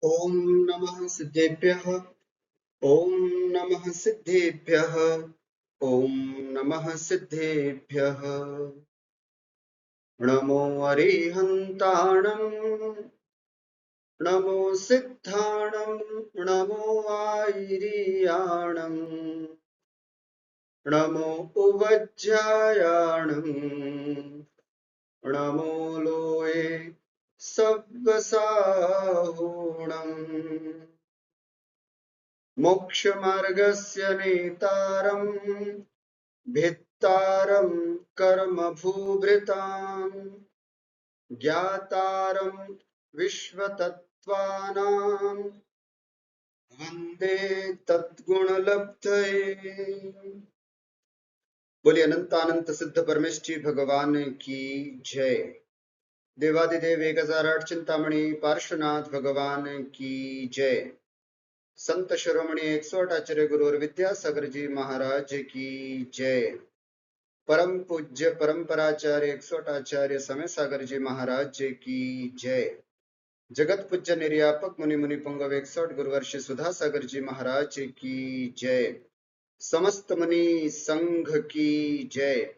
ॐ नमः सिद्धेभ्यः। ॐ नमः सिद्धेभ्यः। ॐ नमः सिद्धेभ्यः। नमो अरिहन्ताणं। नमो सिद्धाणं। नमो आयर्याणं। नमो उवज्जायाणं। नमो लोये सव्वसाहुणम्। मोक्षमार्गस्य नेतारम् भित्तारम् कर्मभूभृताम् ज्ञातारम् विश्वतत्त्वानाम् वन्दे तद्गुणलब्धये। बोलिए अनंतानंत सिद्ध परमेष्ठी भगवान की जय। देवादिदेव 1008 चिंतामणि पार्श्वनाथ भगवान की जय। संत शिरोमणि 108 आचार्य गुरु और विद्यासागर जी महाराज की जय। परम पूज्य परंपराचार्य 108 आचार्य समय सागर जी महाराज की जय। जगत पूज्य निर्यापक मुनि मुनि पुंगव 108 गुरुवर्ष सुधा सागर जी महाराज की जय। समस्त मुनि संघ की जय।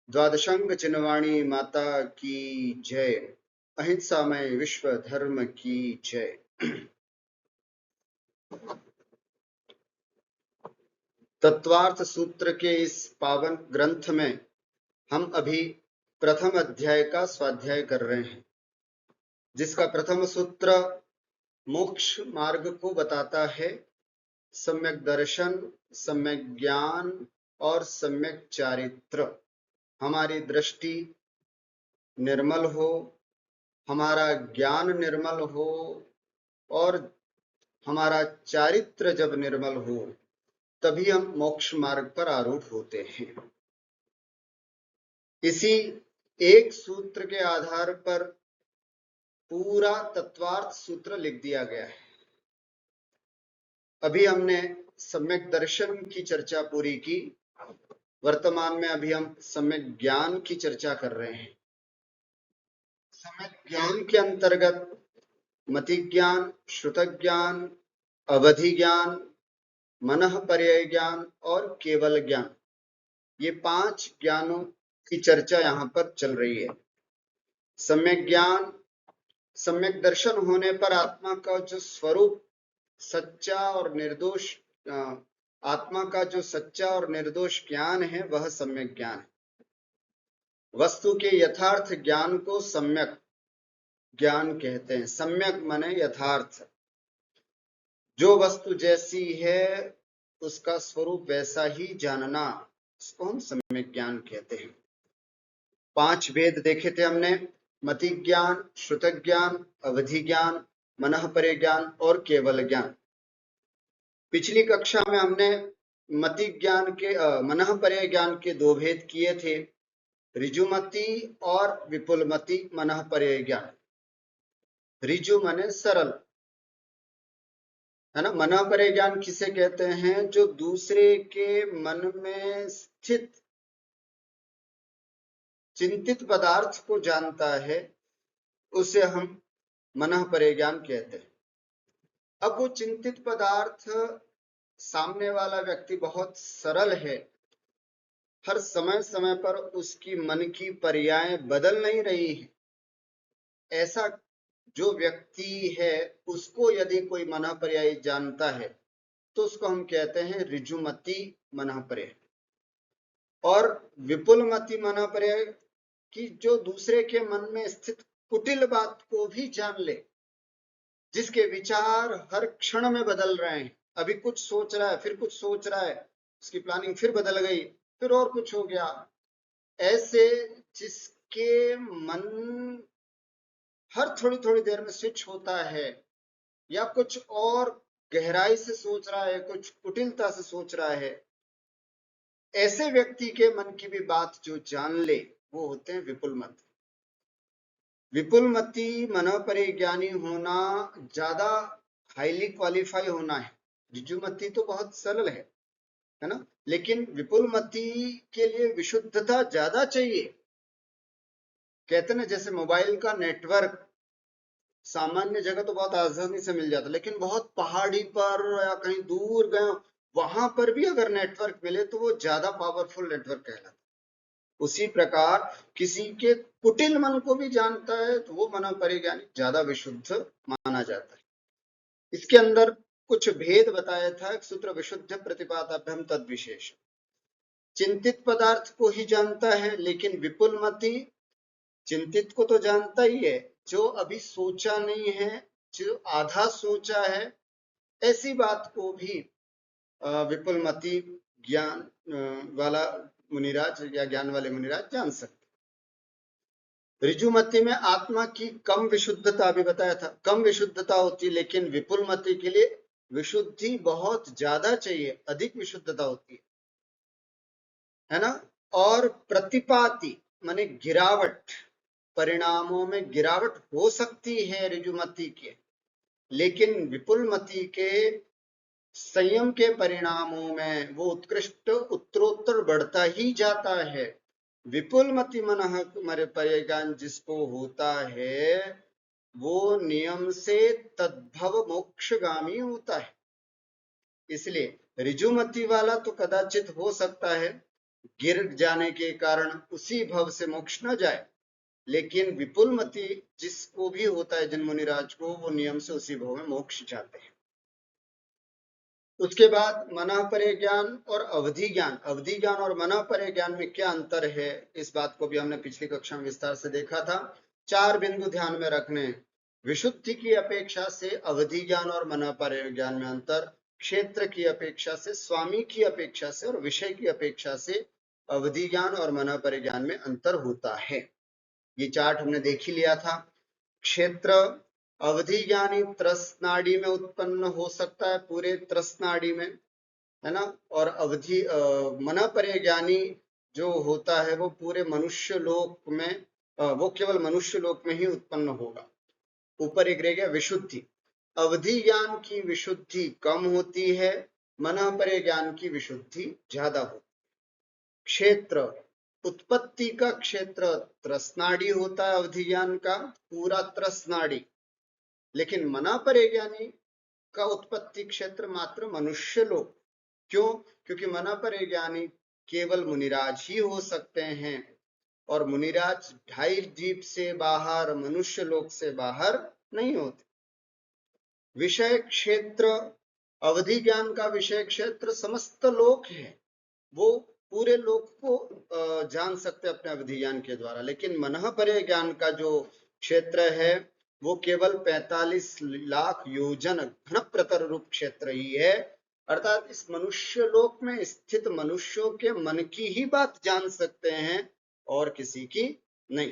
द्वादशांग चिन्हवाणी माता की जय। अहिंसामय विश्व धर्म की जय। तत्वार्थ सूत्र के इस पावन ग्रंथ में हम अभी प्रथम अध्याय का स्वाध्याय कर रहे हैं, जिसका प्रथम सूत्र मोक्ष मार्ग को बताता है। सम्यक दर्शन, सम्यक ज्ञान और सम्यक चारित्र। हमारी दृष्टि निर्मल हो, हमारा ज्ञान निर्मल हो और हमारा चारित्र जब निर्मल हो तभी हम मोक्ष मार्ग पर आरूढ़ होते हैं। इसी एक सूत्र के आधार पर पूरा तत्वार्थ सूत्र लिख दिया गया है। अभी हमने सम्यक दर्शन की चर्चा पूरी की। वर्तमान में अभी हम सम्यक ज्ञान की चर्चा कर रहे हैं। सम्यक ज्ञान के अंतर्गत मति ज्ञान, श्रुत ज्ञान, अवधि ज्ञान, मनः पर्यय ज्ञान और केवल ज्ञान, ये 5 ज्ञानों की चर्चा यहाँ पर चल रही है। सम्यक ज्ञान, सम्यक दर्शन होने पर आत्मा का जो स्वरूप सच्चा और निर्दोष, आत्मा का जो सच्चा और निर्दोष ज्ञान है वह सम्यक ज्ञान है। वस्तु के यथार्थ ज्ञान को सम्यक ज्ञान कहते हैं। सम्यक माने यथार्थ, जो वस्तु जैसी है उसका स्वरूप वैसा ही जानना, इसको हम सम्यक ज्ञान कहते हैं। 5 वेद देखे थे हमने, मति ज्ञान, श्रुत ज्ञान, अवधि ज्ञान, मनः पर्यय ज्ञान और केवल ज्ञान। पिछली कक्षा में हमने मति ज्ञान के मनः पर्यय ज्ञान के 2 भेद किए थे, ऋजुमति और विपुलमति मनः पर्यय ज्ञान। ऋजु माने सरल, है ना। मनः पर्यय ज्ञान किसे कहते हैं? जो दूसरे के मन में स्थित चिंतित पदार्थ को जानता है, उसे हम मनः पर्यय ज्ञान कहते हैं। अब वो चिंतित पदार्थ, सामने वाला व्यक्ति बहुत सरल है, हर समय समय पर उसकी मन की पर्यायें बदल नहीं रही है, ऐसा जो व्यक्ति है उसको यदि कोई मनः पर्याय जानता है तो उसको हम कहते हैं ऋजुमति मनः पर्याय। और विपुलमति मनः पर्याय कि जो दूसरे के मन में स्थित कुटिल बात को भी जान ले, जिसके विचार हर क्षण में बदल रहे हैं, अभी कुछ सोच रहा है फिर कुछ सोच रहा है, उसकी प्लानिंग फिर बदल गई, फिर और कुछ हो गया। ऐसे जिसके मन हर थोड़ी थोड़ी देर में स्विच होता है, या कुछ और गहराई से सोच रहा है, कुछ कुटिलता से सोच रहा है, ऐसे व्यक्ति के मन की भी बात जो जान ले वो होते हैं विपुलमति। विपुलमति मनः पर्यय ज्ञानी होना ज्यादा हाईली क्वालिफाई होना है। ऋजुमति तो बहुत सरल है ना, लेकिन विपुलमति के लिए विशुद्धता ज्यादा चाहिए। कहते ना, जैसे मोबाइल का नेटवर्क सामान्य जगह तो बहुत आसानी से मिल जाता, लेकिन बहुत पहाड़ी पर या कहीं दूर गए वहां पर भी अगर नेटवर्क मिले तो वो ज्यादा पावरफुल नेटवर्क कहलाता। उसी प्रकार किसी के कुटिल मन को भी जानता है तो वो मनोपरिज्ञानी ज्यादा विशुद्ध माना जाता है। इसके अंदर कुछ भेद बताया था। सूत्र विशुद्ध प्रतिपादाभ्याम तद विशेष, चिंतित पदार्थ को ही जानता है, लेकिन विपुल मति चिंतित को तो जानता ही है, जो अभी सोचा नहीं है, जो आधा सोचा है, ऐसी बात को भी विपुल मति ज्ञान वाला मुनिराज या ज्ञान वाले मुनिराज जान सकते। ऋजुमति में आत्मा की कम विशुद्धता भी बताया था, कम विशुद्धता होती है, लेकिन विपुल मति के लिए विशुद्धि बहुत ज्यादा चाहिए, अधिक विशुद्धता होती है ना। और प्रतिपाति माने गिरावट, परिणामों में गिरावट हो सकती है ऋजुमति के, लेकिन विपुलमति के संयम के परिणामों में वो उत्कृष्ट उत्तरोत्तर बढ़ता ही जाता है। विपुलमति मन परिज्ञान जिसको होता है वो नियम से तद्भव मोक्षगामी होता है। इसलिए ऋजुमति वाला तो कदाचित हो सकता है गिर जाने के कारण उसी भव से मोक्ष न जाए, लेकिन विपुलमति जिसको भी होता है, जिन मुनिराज को, वो नियम से उसी भव में मोक्ष जाते हैं। उसके बाद मनः परे ज्ञान और अवधि ज्ञान। अवधि ज्ञान और मनः परे ज्ञान में क्या अंतर है, इस बात को भी हमने पिछली कक्षा में विस्तार से देखा था। 4 बिंदु ध्यान में रखने। विशुद्धि की अपेक्षा से अवधि ज्ञान और मनः परे ज्ञान में अंतर, क्षेत्र की अपेक्षा से, स्वामी की अपेक्षा से और विषय की अपेक्षा से अवधि ज्ञान और मनः परे ज्ञान में अंतर होता है। ये चार्ट हमने देख ही लिया था। क्षेत्र अवधि ज्ञानी त्रसनाड़ी में उत्पन्न हो सकता है, पूरे त्रसनाड़ी में, है ना। और अवधि मनः परे ज्ञानी जो होता है वो पूरे मनुष्य लोक में, वो केवल मनुष्य लोक में ही उत्पन्न होगा। ऊपर एक रह गया विशुद्धि। अवधि ज्ञान की विशुद्धि कम होती है, मनः परे ज्ञान की विशुद्धि ज्यादा होती है। क्षेत्र उत्पत्ति का क्षेत्र त्रसनाड़ी होता है, अवधि ज्ञान का पूरा त्रसनाड़ी, लेकिन मनः परे ज्ञानी का उत्पत्ति क्षेत्र मात्र मनुष्य लोक। क्यों? क्योंकि मनः परे ज्ञानी केवल मुनिराज ही हो सकते हैं, और मुनिराज 2.5 द्वीप से बाहर, मनुष्य लोक से बाहर नहीं होते। विषय क्षेत्र अवधि ज्ञान का विषय क्षेत्र समस्त लोक है, वो पूरे लोक को जान सकते अपने अवधि ज्ञान के द्वारा, लेकिन मनः परे ज्ञान का जो क्षेत्र है वो केवल 45 लाख योजन घनप्रतर रूप क्षेत्र ही है, अर्थात इस मनुष्य लोक में स्थित मनुष्यों के मन की ही बात जान सकते हैं और किसी की नहीं।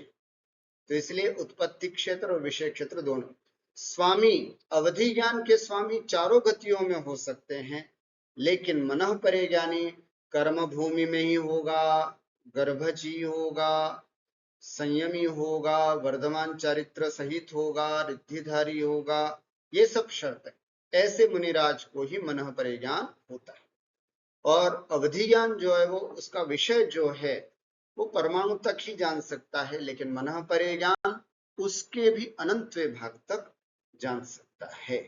तो इसलिए उत्पत्ति क्षेत्र और विषय क्षेत्र दोनों। स्वामी अवधि ज्ञान के स्वामी चारों गतियों में हो सकते हैं, लेकिन मनः परे ज्ञानी कर्म भूमि में ही होगा, गर्भजी होगा, संयमी होगा, वर्धमान चारित्र सहित होगा, रिद्धिधारी होगा, ये सब शर्त है। ऐसे मुनिराज को ही मनः परे ज्ञान होता है। और अवधि ज्ञान जो है वो उसका विषय जो है वो परमाणु तक ही जान सकता है, लेकिन मनः परे ज्ञान उसके भी अनंत भाग तक जान सकता है।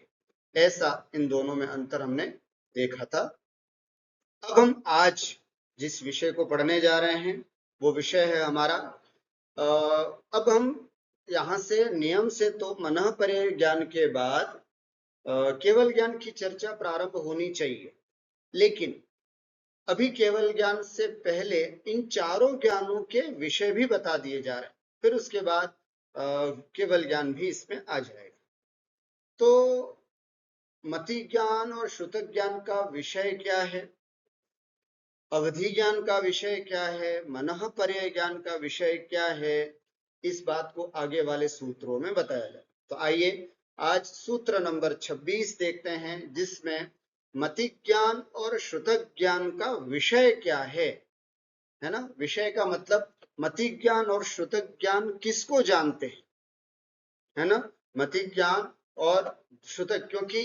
ऐसा इन दोनों में अंतर हमने देखा था। अब हम आज जिस विषय को पढ़ने जा रहे हैं वो विषय है हमारा, अब हम यहाँ से नियम से तो मनः परे ज्ञान के बाद केवल ज्ञान की चर्चा प्रारंभ होनी चाहिए, लेकिन अभी केवल ज्ञान से पहले इन चारों ज्ञानों के विषय भी बता दिए जा रहे हैं, फिर उसके बाद केवल ज्ञान भी इसमें आ जाएगा। तो मति ज्ञान और श्रुत ज्ञान का विषय क्या है, अवधि ज्ञान का विषय क्या है, मनः परे ज्ञान का विषय क्या है, इस बात को आगे वाले सूत्रों में बताया जाए। तो आइए आज सूत्र नंबर 26 देखते हैं, जिसमें मति ज्ञान और श्रुत ज्ञान का विषय क्या है ना। विषय का मतलब मति ज्ञान और श्रुत ज्ञान किसको जानते हैं, है ना। मति ज्ञान और श्रुत, क्योंकि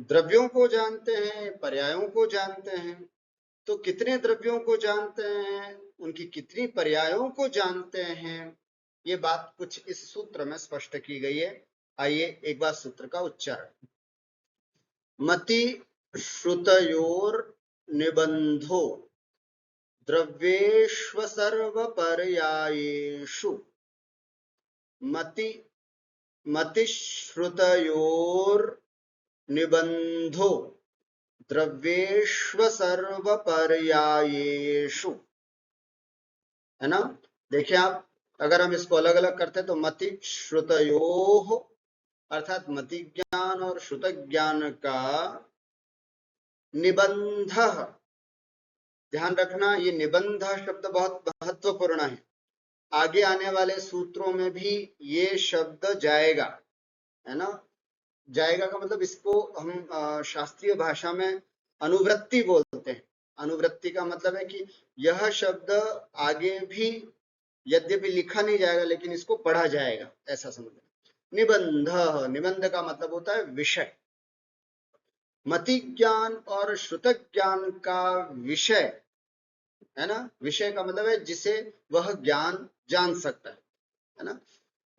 द्रव्यों को जानते हैं, पर्यायों को जानते हैं, तो कितने द्रव्यों को जानते हैं, उनकी कितनी पर्यायों को जानते हैं, ये बात कुछ इस सूत्र में स्पष्ट की गई है। आइए एक बार सूत्र का उच्चारण। मति श्रुतयोर निबंधो द्रव्येष्वसर्वपर्यायेषु मतिश्रुतयोर निबंधो द्रव्येष्वसर्वपर्यायेषु, है ना। देखिए आप, अगर हम इसको अलग अलग करते हैं तो मति श्रुतयोः अर्थात मति ज्ञान और श्रुत ज्ञान का निबंध। ध्यान रखना, ये निबंध शब्द बहुत महत्वपूर्ण है। आगे आने वाले सूत्रों में भी ये शब्द जाएगा, है ना। जाएगा का मतलब इसको हम शास्त्रीय भाषा में अनुवृत्ति बोलते हैं। अनुवृत्ति का मतलब है कि यह शब्द आगे भी यद्यपि लिखा नहीं जाएगा लेकिन इसको पढ़ा जाएगा, ऐसा समझ। निबंध, निबंध का मतलब होता है विषय। मति ज्ञान और श्रुत ज्ञान का विषय, है ना। विषय का मतलब है जिसे वह ज्ञान जान सकता है ना।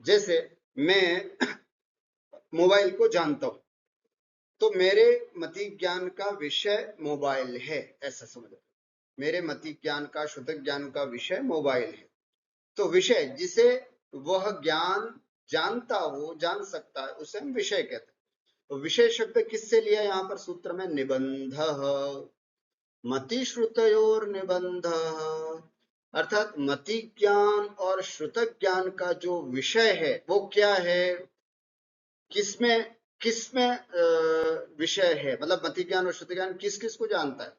जैसे मैं मोबाइल को जानता हूं तो मेरे मति ज्ञान का विषय मोबाइल है, ऐसा समझो। मेरे मति ज्ञान का, शुद्ध ज्ञान का विषय मोबाइल है। तो विषय जिसे वह ज्ञान जानता हो, जान सकता है, उसे हम विषय कहते हैं। तो विषय शब्द किससे लिया यहाँ पर सूत्र में? निबंध। मति श्रुतयोर निबंध, अर्थात मति ज्ञान और श्रुत ज्ञान का जो विषय है वो क्या है, किसमें किसमें विषय है, मतलब मति ज्ञान और श्रुत ज्ञान किस किस को जानता है?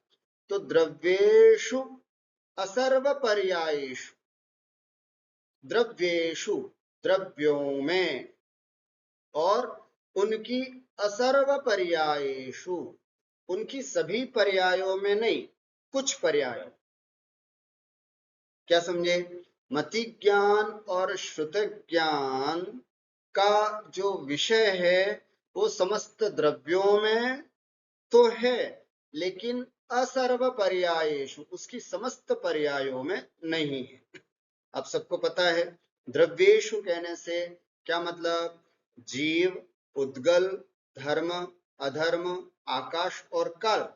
तो द्रव्येषु असर्व पर्यायेषु, द्रव्येषु द्रव्यों में, और उनकी असर्व पर्यायेषु उनकी सभी पर्यायों में नहीं, कुछ पर्यायों। क्या समझे? मति ज्ञान और श्रुत ज्ञान का जो विषय है वो समस्त द्रव्यों में तो है, लेकिन असर्व पर्यायेषु उसकी समस्त पर्यायों में नहीं है। आप सबको पता है द्रव्येषु कहने से क्या मतलब? जीव, उद्गल, धर्म, अधर्म, आकाश और काल।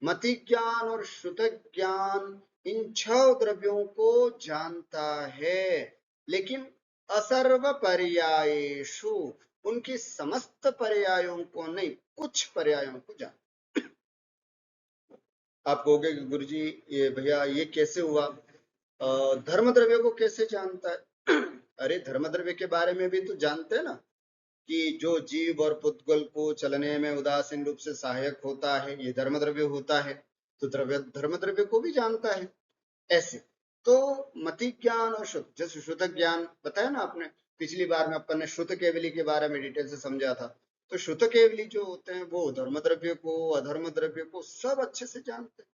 मति ज्ञान और श्रुत ज्ञान इन 6 द्रव्यों को जानता है, लेकिन असर्व पर्यायेषु उनकी समस्त पर्यायों को नहीं, कुछ पर्यायों को जानता। आप कहोगे कि गुरुजी ये भैया ये कैसे हुआ? धर्म द्रव्य को कैसे जानता है? अरे धर्म द्रव्य के बारे में भी तो जानते हैं ना, कि जो जीव और पुद्गल को चलने में उदासीन रूप से सहायक होता है, ये धर्म द्रव्य होता है। तो धर्म द्रव्य को भी जानता है। ऐसे तो मति ज्ञान और शुद्ध, जैसे शुद्ध ज्ञान बताया ना आपने, पिछली बार में अपन ने श्रुत केवली के बारे में डिटेल से समझा था। तो श्रुत केवली जो होते हैं वो धर्म द्रव्य को, अधर्म द्रव्य को सब अच्छे से जानते हैं,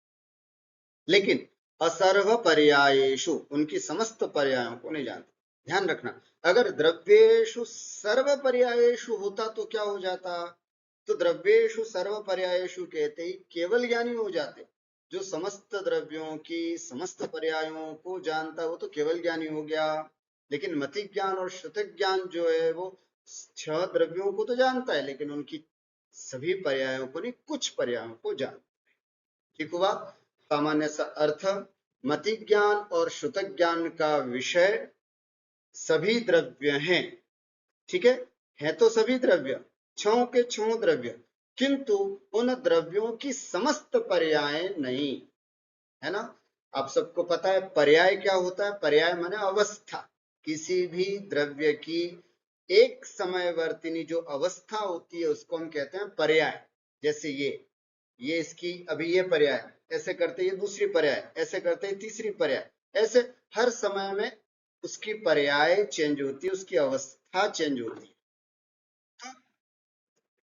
लेकिन असर्व पर्यायेषु उनकी समस्त पर्यायों को नहीं जानते। ध्यान रखना, अगर द्रव्येषु सर्व पर्यायेषु होता तो क्या हो जाता? तो द्रव्येषु सर्व पर्यायेषु कहते ही केवल ज्ञानी हो जाते। जो समस्त द्रव्यों की समस्त पर्यायों को जानता वो तो केवल ज्ञानी हो गया। लेकिन मति ज्ञान और श्रुत ज्ञान जो है वो 6 द्रव्यों को तो जानता है, लेकिन उनकी सभी पर्यायों को नहीं, कुछ पर्यायों को जानता है। ठीक हुआ? सामान्य सा अर्थ, मति ज्ञान और श्रुत ज्ञान का विषय सभी द्रव्य हैं। ठीक है तो सभी द्रव्य, 6 के 6 द्रव्य, किंतु उन द्रव्यों की समस्त पर्याय नहीं, है ना। आप सबको पता है पर्याय क्या होता है? पर्याय माने अवस्था। किसी भी द्रव्य की एक समयवर्तिनी जो अवस्था होती है उसको हम कहते हैं पर्याय। जैसे ये इसकी अभी ये पर्याय, ऐसे करते ये दूसरी पर्याय, ऐसे करते तीसरी पर्याय, ऐसे हर समय में उसकी पर्याय चेंज होती है, उसकी अवस्था चेंज होती है। तो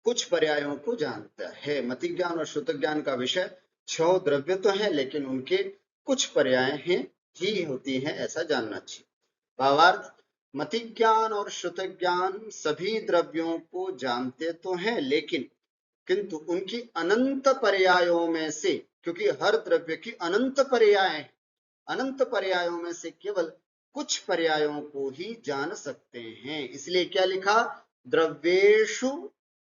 कुछ पर्यायों को जानता है। मति ज्ञान और श्रुत ज्ञान का विषय 6 द्रव्य तो है, लेकिन उनके कुछ पर्याय हैं ही होती हैं, ऐसा जानना चाहिए। भावार्थ, मति ज्ञान और श्रुत ज्ञान सभी द्रव्यों को जानते तो हैं, लेकिन किंतु उनकी अनंत पर्यायों में से, क्योंकि हर द्रव्य की अनंत पर्याय, अनंत पर्यायों में से केवल कुछ पर्यायों को ही जान सकते हैं। इसलिए क्या लिखा, द्रव्येषु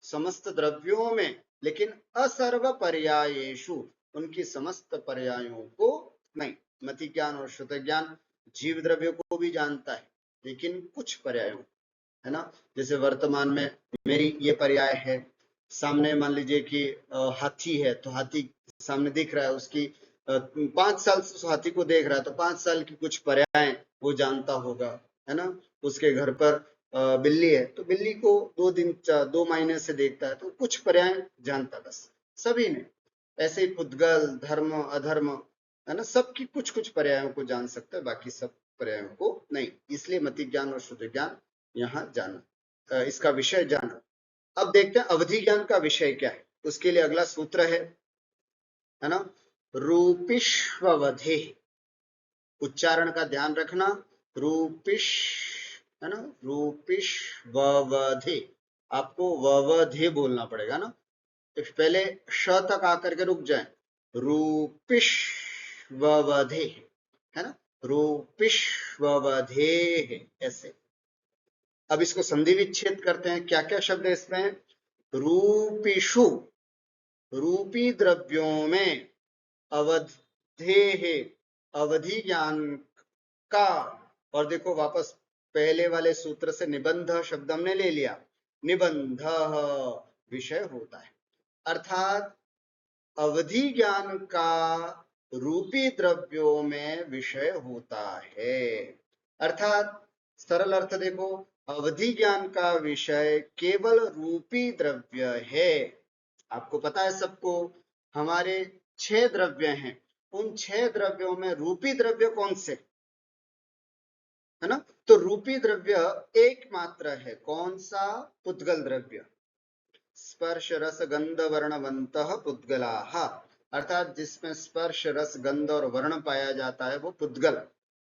समस्त द्रव्यों में, लेकिन असर्व पर्यायेषु उनकी समस्त पर्यायों को नहीं। मति ज्ञान और श्रुत ज्ञान जीव द्रव्य को भी जानता है, लेकिन कुछ पर्यायों, है ना। जैसे वर्तमान में मेरी ये पर्याय है, सामने मान लीजिए कि हाथी है, तो हाथी सामने दिख रहा है, उसकी 5 साल से उस हाथी को देख रहा है, तो 5 साल की कुछ पर्याय वो जानता होगा, है ना। उसके घर पर बिल्ली है, तो बिल्ली को 2 दिन 2 महीने से देखता है, तो कुछ पर्याय जानता बस सभी ने। ऐसे ही पुद्गल, धर्म, अधर्म, है ना, सबकी कुछ कुछ पर्यायों को जान सकता है, बाकी सब पर्यायों को नहीं। इसलिए मति ज्ञान और शुद्ध ज्ञान यहाँ जाना, इसका विषय जाना। अब देखते हैं अवधि ज्ञान का विषय क्या है। उसके लिए अगला सूत्र है ना, रूपिष्ववधे। उच्चारण का ध्यान रखना, रूपिश, है ना, रूपिष्ववधे। आपको ववधे बोलना पड़ेगा ना, तो पहले श तक आकर के रुक जाए, रूपिष्ववधे, है ना, रूपिष्ववधे, ऐसे। अब इसको संधि विच्छेद करते हैं। क्या क्या शब्द है इसमें, रूपिषु, रूपी द्रव्यों में, अवधे, अवधि ज्ञान का। और देखो वापस पहले वाले सूत्र से निबंध शब्द हमने ले लिया, निबंध विषय होता है, अर्थात अवधि ज्ञान का रूपी द्रव्यों में विषय होता है। अर्थात सरल अर्थ देखो, अवधि ज्ञान का विषय केवल रूपी द्रव्य है। आपको पता है सबको, हमारे 6 द्रव्य हैं, उन 6 द्रव्यों में रूपी द्रव्य कौन से, है ना। तो रूपी द्रव्य एकमात्र है, कौन सा, पुद्गल द्रव्य। स्पर्श रस गंध वर्णवंतः पुद्गलाः, अर्थात जिसमें स्पर्श रस गंध और वर्ण पाया जाता है वो पुद्गल,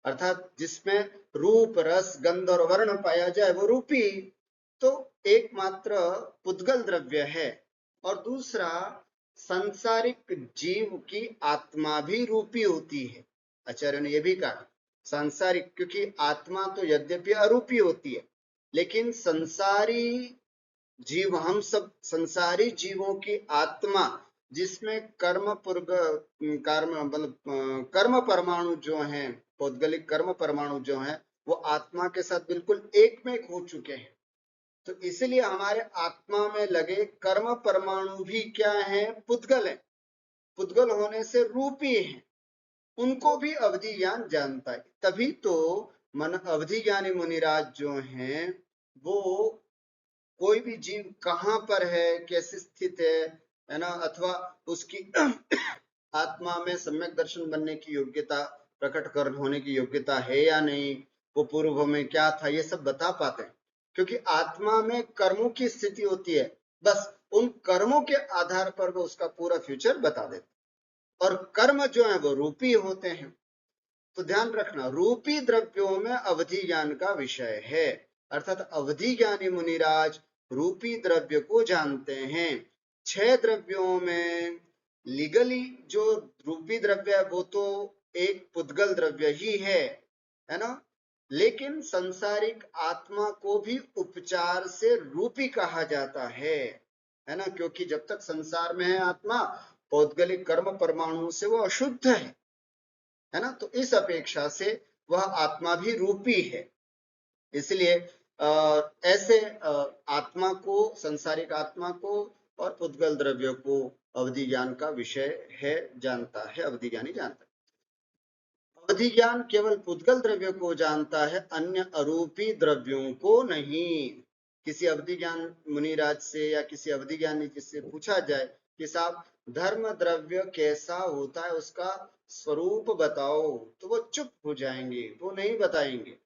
अर्थात जिसमें रूप रस गंध और वर्ण पाया जाए वो रूपी। तो एकमात्र पुद्गल द्रव्य है। और दूसरा, सांसारिक जीव की आत्मा भी रूपी होती है। आचार्य ने यह भी कहा सांसारिक, क्योंकि आत्मा तो यद्यपि अरूपी होती है, लेकिन संसारी जीव, हम सब संसारी जीवों की आत्मा, जिसमें कर्म कर्म परमाणु जो हैं, पौद्गलिक कर्म परमाणु जो हैं, वो आत्मा के साथ बिल्कुल एक में हो चुके हैं। तो इसलिए हमारे आत्मा में लगे कर्म परमाणु भी क्या है, पुद्गल है। पुद्गल होने से रूपी है, उनको भी अवधि ज्ञान जानता है। तभी तो मन अवधि ज्ञानी मुनिराज जो हैं, वो कोई भी जीव कहाँ पर है, कैसे स्थित है ना, अथवा उसकी आत्मा में सम्यक दर्शन बनने की योग्यता, प्रकट कर होने की योग्यता है या नहीं, वो पूर्व में क्या था, ये सब बता पाते हैं। क्योंकि आत्मा में कर्मों की स्थिति होती है, बस उन कर्मों के आधार पर वो उसका पूरा फ्यूचर बता देते। और कर्म जो है वो रूपी होते हैं। तो ध्यान रखना, रूपी द्रव्यों में अवधि ज्ञान का विषय है, अर्थात अवधि ज्ञानी मुनिराज रूपी द्रव्य को जानते हैं। 6 द्रव्यों में लीगली जो रूपी द्रव्य है वो तो एक पुद्गल द्रव्य ही है ना, लेकिन संसारिक आत्मा को भी उपचार से रूपी कहा जाता है ना, क्योंकि जब तक संसार में है आत्मा, पौद्गलिक कर्म परमाणु से वो अशुद्ध है ना। तो इस अपेक्षा से वह आत्मा भी रूपी है। इसलिए ऐसे आत्मा को, संसारिक आत्मा को और पुद्गल द्रव्य को अवधि ज्ञान का विषय है, जानता है, अवधि ज्ञानी जानता है। अवधि ज्ञान केवल पुद्गल द्रव्य को जानता है, अन्य अरूपी द्रव्यों को नहीं। किसी अवधि ज्ञान मुनिराज से या किसी अवधि ज्ञानी से पूछा जाए कि साहब धर्म द्रव्य कैसा होता है, उसका स्वरूप बताओ, तो वो चुप हो जाएंगे, वो नहीं बताएंगे,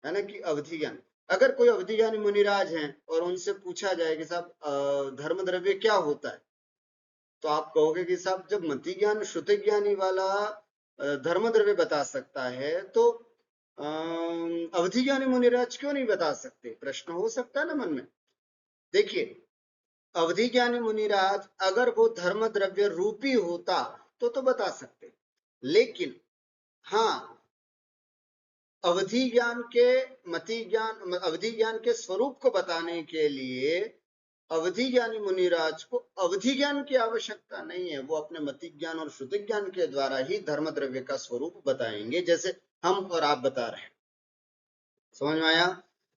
है ना। कि अवधि ज्ञान, अगर कोई अवधि ज्ञानी मुनिराज हैं और उनसे पूछा जाए कि साहब धर्म द्रव्य क्या होता है, तो आप कहोगे कि साहब जब मति ज्ञान श्रुति ज्ञानी वाला धर्म द्रव्य बता सकता है, तो अवधि ज्ञानी मुनिराज क्यों नहीं बता सकते, प्रश्न हो सकता है ना मन में। देखिए, अवधि ज्ञानी मुनिराज अगर वो धर्म द्रव्य रूपी होता तो बता सकते, लेकिन हाँ, अवधि ज्ञान के मति ज्ञान अवधि ज्ञान के स्वरूप को बताने के लिए अवधि ज्ञानी मुनिराज को अवधि ज्ञान की आवश्यकता नहीं है। वो अपने मति ज्ञान और श्रुति ज्ञान के द्वारा ही धर्म द्रव्य का स्वरूप बताएंगे, जैसे हम और आप बता रहे हैं। समझ में आया?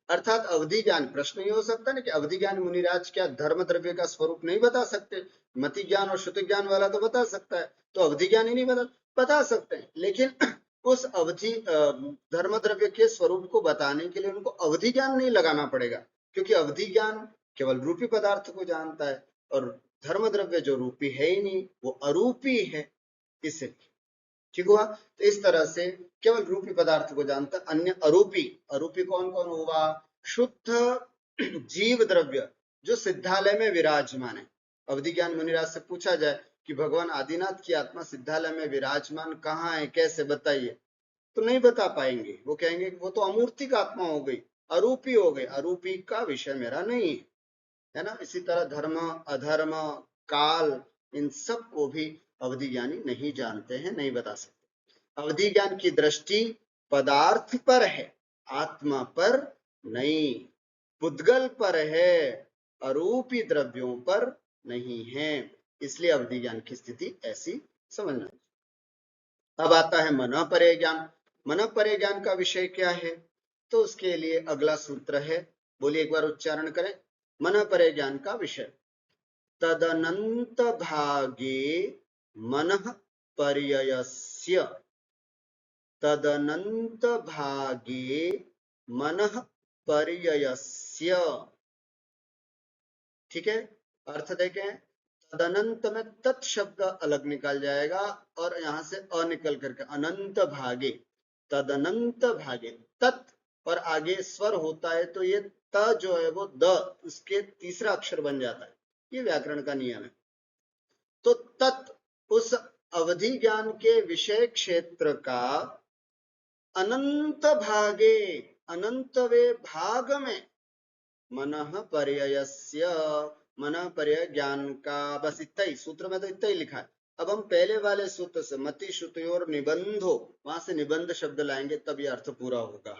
अर्थात अवधि ज्ञान, प्रश्न ये हो सकता है ना कि अवधि ज्ञान मुनिराज क्या धर्म द्रव्य का स्वरूप नहीं बता सकते? मति ज्ञान और श्रुति ज्ञान वाला तो बता सकता है, तो अवधि ज्ञान ही नहीं बता सकते हैं। लेकिन उस अवधि धर्म द्रव्य के स्वरूप को बताने के लिए उनको अवधि ज्ञान नहीं लगाना पड़ेगा, क्योंकि अवधि ज्ञान केवल रूपी पदार्थ को जानता है और धर्म द्रव्य जो रूपी है ही नहीं, वो अरूपी है। इससे ठीक हुआ? तो इस तरह से केवल रूपी पदार्थ को जानता, अन्य अरूपी, अरूपी कौन कौन हुआ? शुद्ध जीव द्रव्य जो सिद्धालय में विराजमान है। अवधि ज्ञान मुनिराज से पूछा जाए कि भगवान आदिनाथ की आत्मा सिद्धालय में विराजमान कहाँ है, कैसे बताइए, तो नहीं बता पाएंगे। वो कहेंगे कि वो तो अमूर्तिक आत्मा हो गई, अरूपी हो गई, अरूपी का विषय मेरा नहीं है, है ना? इसी तरह धर्म, अधर्म, काल, इन सब को भी अवधि ज्ञानी नहीं जानते हैं, नहीं बता सकते। अवधि ज्ञान की दृष्टि पदार्थ पर है, आत्मा पर नहीं, पुद्गल पर है, अरूपी द्रव्यों पर नहीं है। इसलिए अवधि ज्ञान की स्थिति ऐसी समझना। अब आता है मन परे ज्ञान। मन परे ज्ञान का विषय क्या है? तो उसके लिए अगला सूत्र है, बोलिए एक बार उच्चारण करें। मन परे ज्ञान का विषय तदनंत भागे मनः पर्ययस्य, तदनंत भागे मनः पर्ययस्य। ठीक है, अर्थ देखें, तदनंत में तत् शब्द अलग निकल जाएगा और यहां से अ निकल करके अनंत भागे, तदनंत भागे, तत् और आगे स्वर होता है तो ये त जो है वो द, उसके तीसरा अक्षर बन जाता है, ये व्याकरण का नियम है। तो तत् उस अवधि ज्ञान के विषय क्षेत्र का अनंत भागे, अनंतवे भाग में मनः पर्ययस्य, मनः पर्यय ज्ञान का, बस इतना ही, सूत्र में तो इतना ही लिखा है। अब हम पहले वाले सूत्र से मति श्रुतियोर निबंधो, वहां से निबंध शब्द लाएंगे तब ये अर्थ पूरा होगा,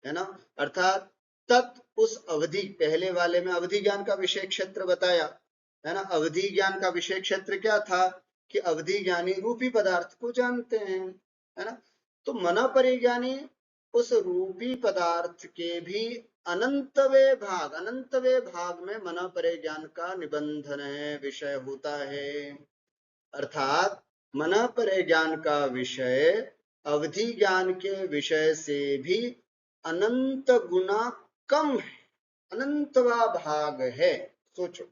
है ना? अर्थात तत् उस अवधि, पहले वाले में अवधि ज्ञान का विषय क्षेत्र बताया, है ना? अवधि ज्ञान का विषय क्षेत्र क्या था कि अवधि ज्ञानी रूपी पदार्थ को जानते हैं, है ना? तो मन परिज्ञानी उस रूपी पदार्थ के भी अनंतवे भाग, अनंतवे भाग में मन परे ज्ञान का निबंधन है, विषय होता है। अर्थात मन परे ज्ञान का विषय अवधि ज्ञान के विषय से भी अनंत गुना कम है, अनंतवा भाग है। सोचो,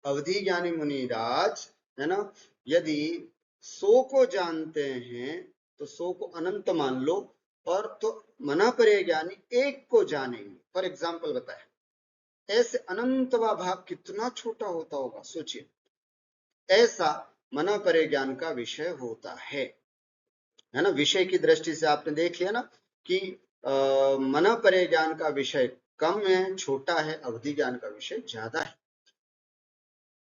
अवधि ज्ञानी मुनिराज, है ना, यदि 100 को जानते हैं तो 100 को अनंत मान लो, और तो मना परे ज्ञानी 1 को जानेंगे, फॉर एग्जाम्पल बताए, ऐसे अनंतवा भाग कितना छोटा होता होगा, सोचिए। ऐसा मना परे ज्ञान का विषय होता है ना? विषय की दृष्टि से आपने देख लिया ना कि मना परे ज्ञान का विषय कम है, छोटा है, अवधि ज्ञान का विषय ज्यादा है।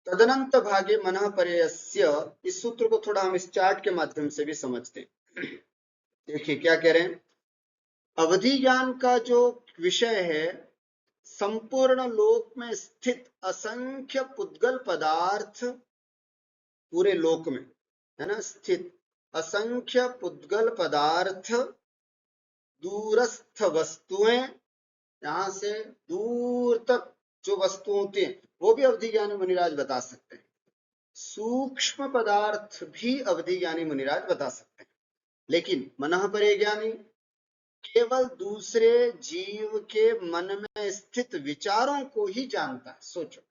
तदनंत भागे मनः पर्ययस्य, इस सूत्र को थोड़ा हम इस चार्ट के माध्यम से भी समझते हैं। देखिए क्या कह रहे हैं, अवधि ज्ञान का जो विषय है, संपूर्ण लोक में स्थित असंख्य पुद्गल पदार्थ, पूरे लोक में, है ना, स्थित असंख्य पुद्गल पदार्थ, दूरस्थ वस्तुएं, यहां से दूर तक जो वस्तु होती हैं वो भी अवधि ज्ञानी मुनिराज बता सकते हैं। सूक्ष्म पदार्थ भी अवधि ज्ञानी मुनिराज बता सकते हैं, लेकिन मनः परे ज्ञानी केवल दूसरे जीव के मन में स्थित विचारों को ही जानता है। सोचो,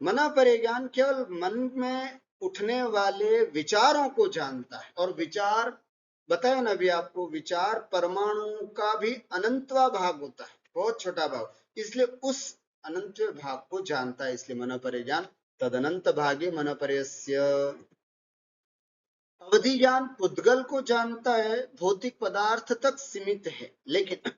मनः परे ज्ञान केवल मन में उठने वाले विचारों को जानता है, और विचार बताया ना अभी आपको, विचार परमाणु का भी अनंतवा भाग होता है, बहुत छोटा भाग, इसलिए उस अनंत भाग को जानता है, इसलिए मन परे ज्ञान तदनंत भागे मन पर्यस्य। अवधि ज्ञान पुद्गल को जानता है, भौतिक पदार्थ तक सीमित है, लेकिन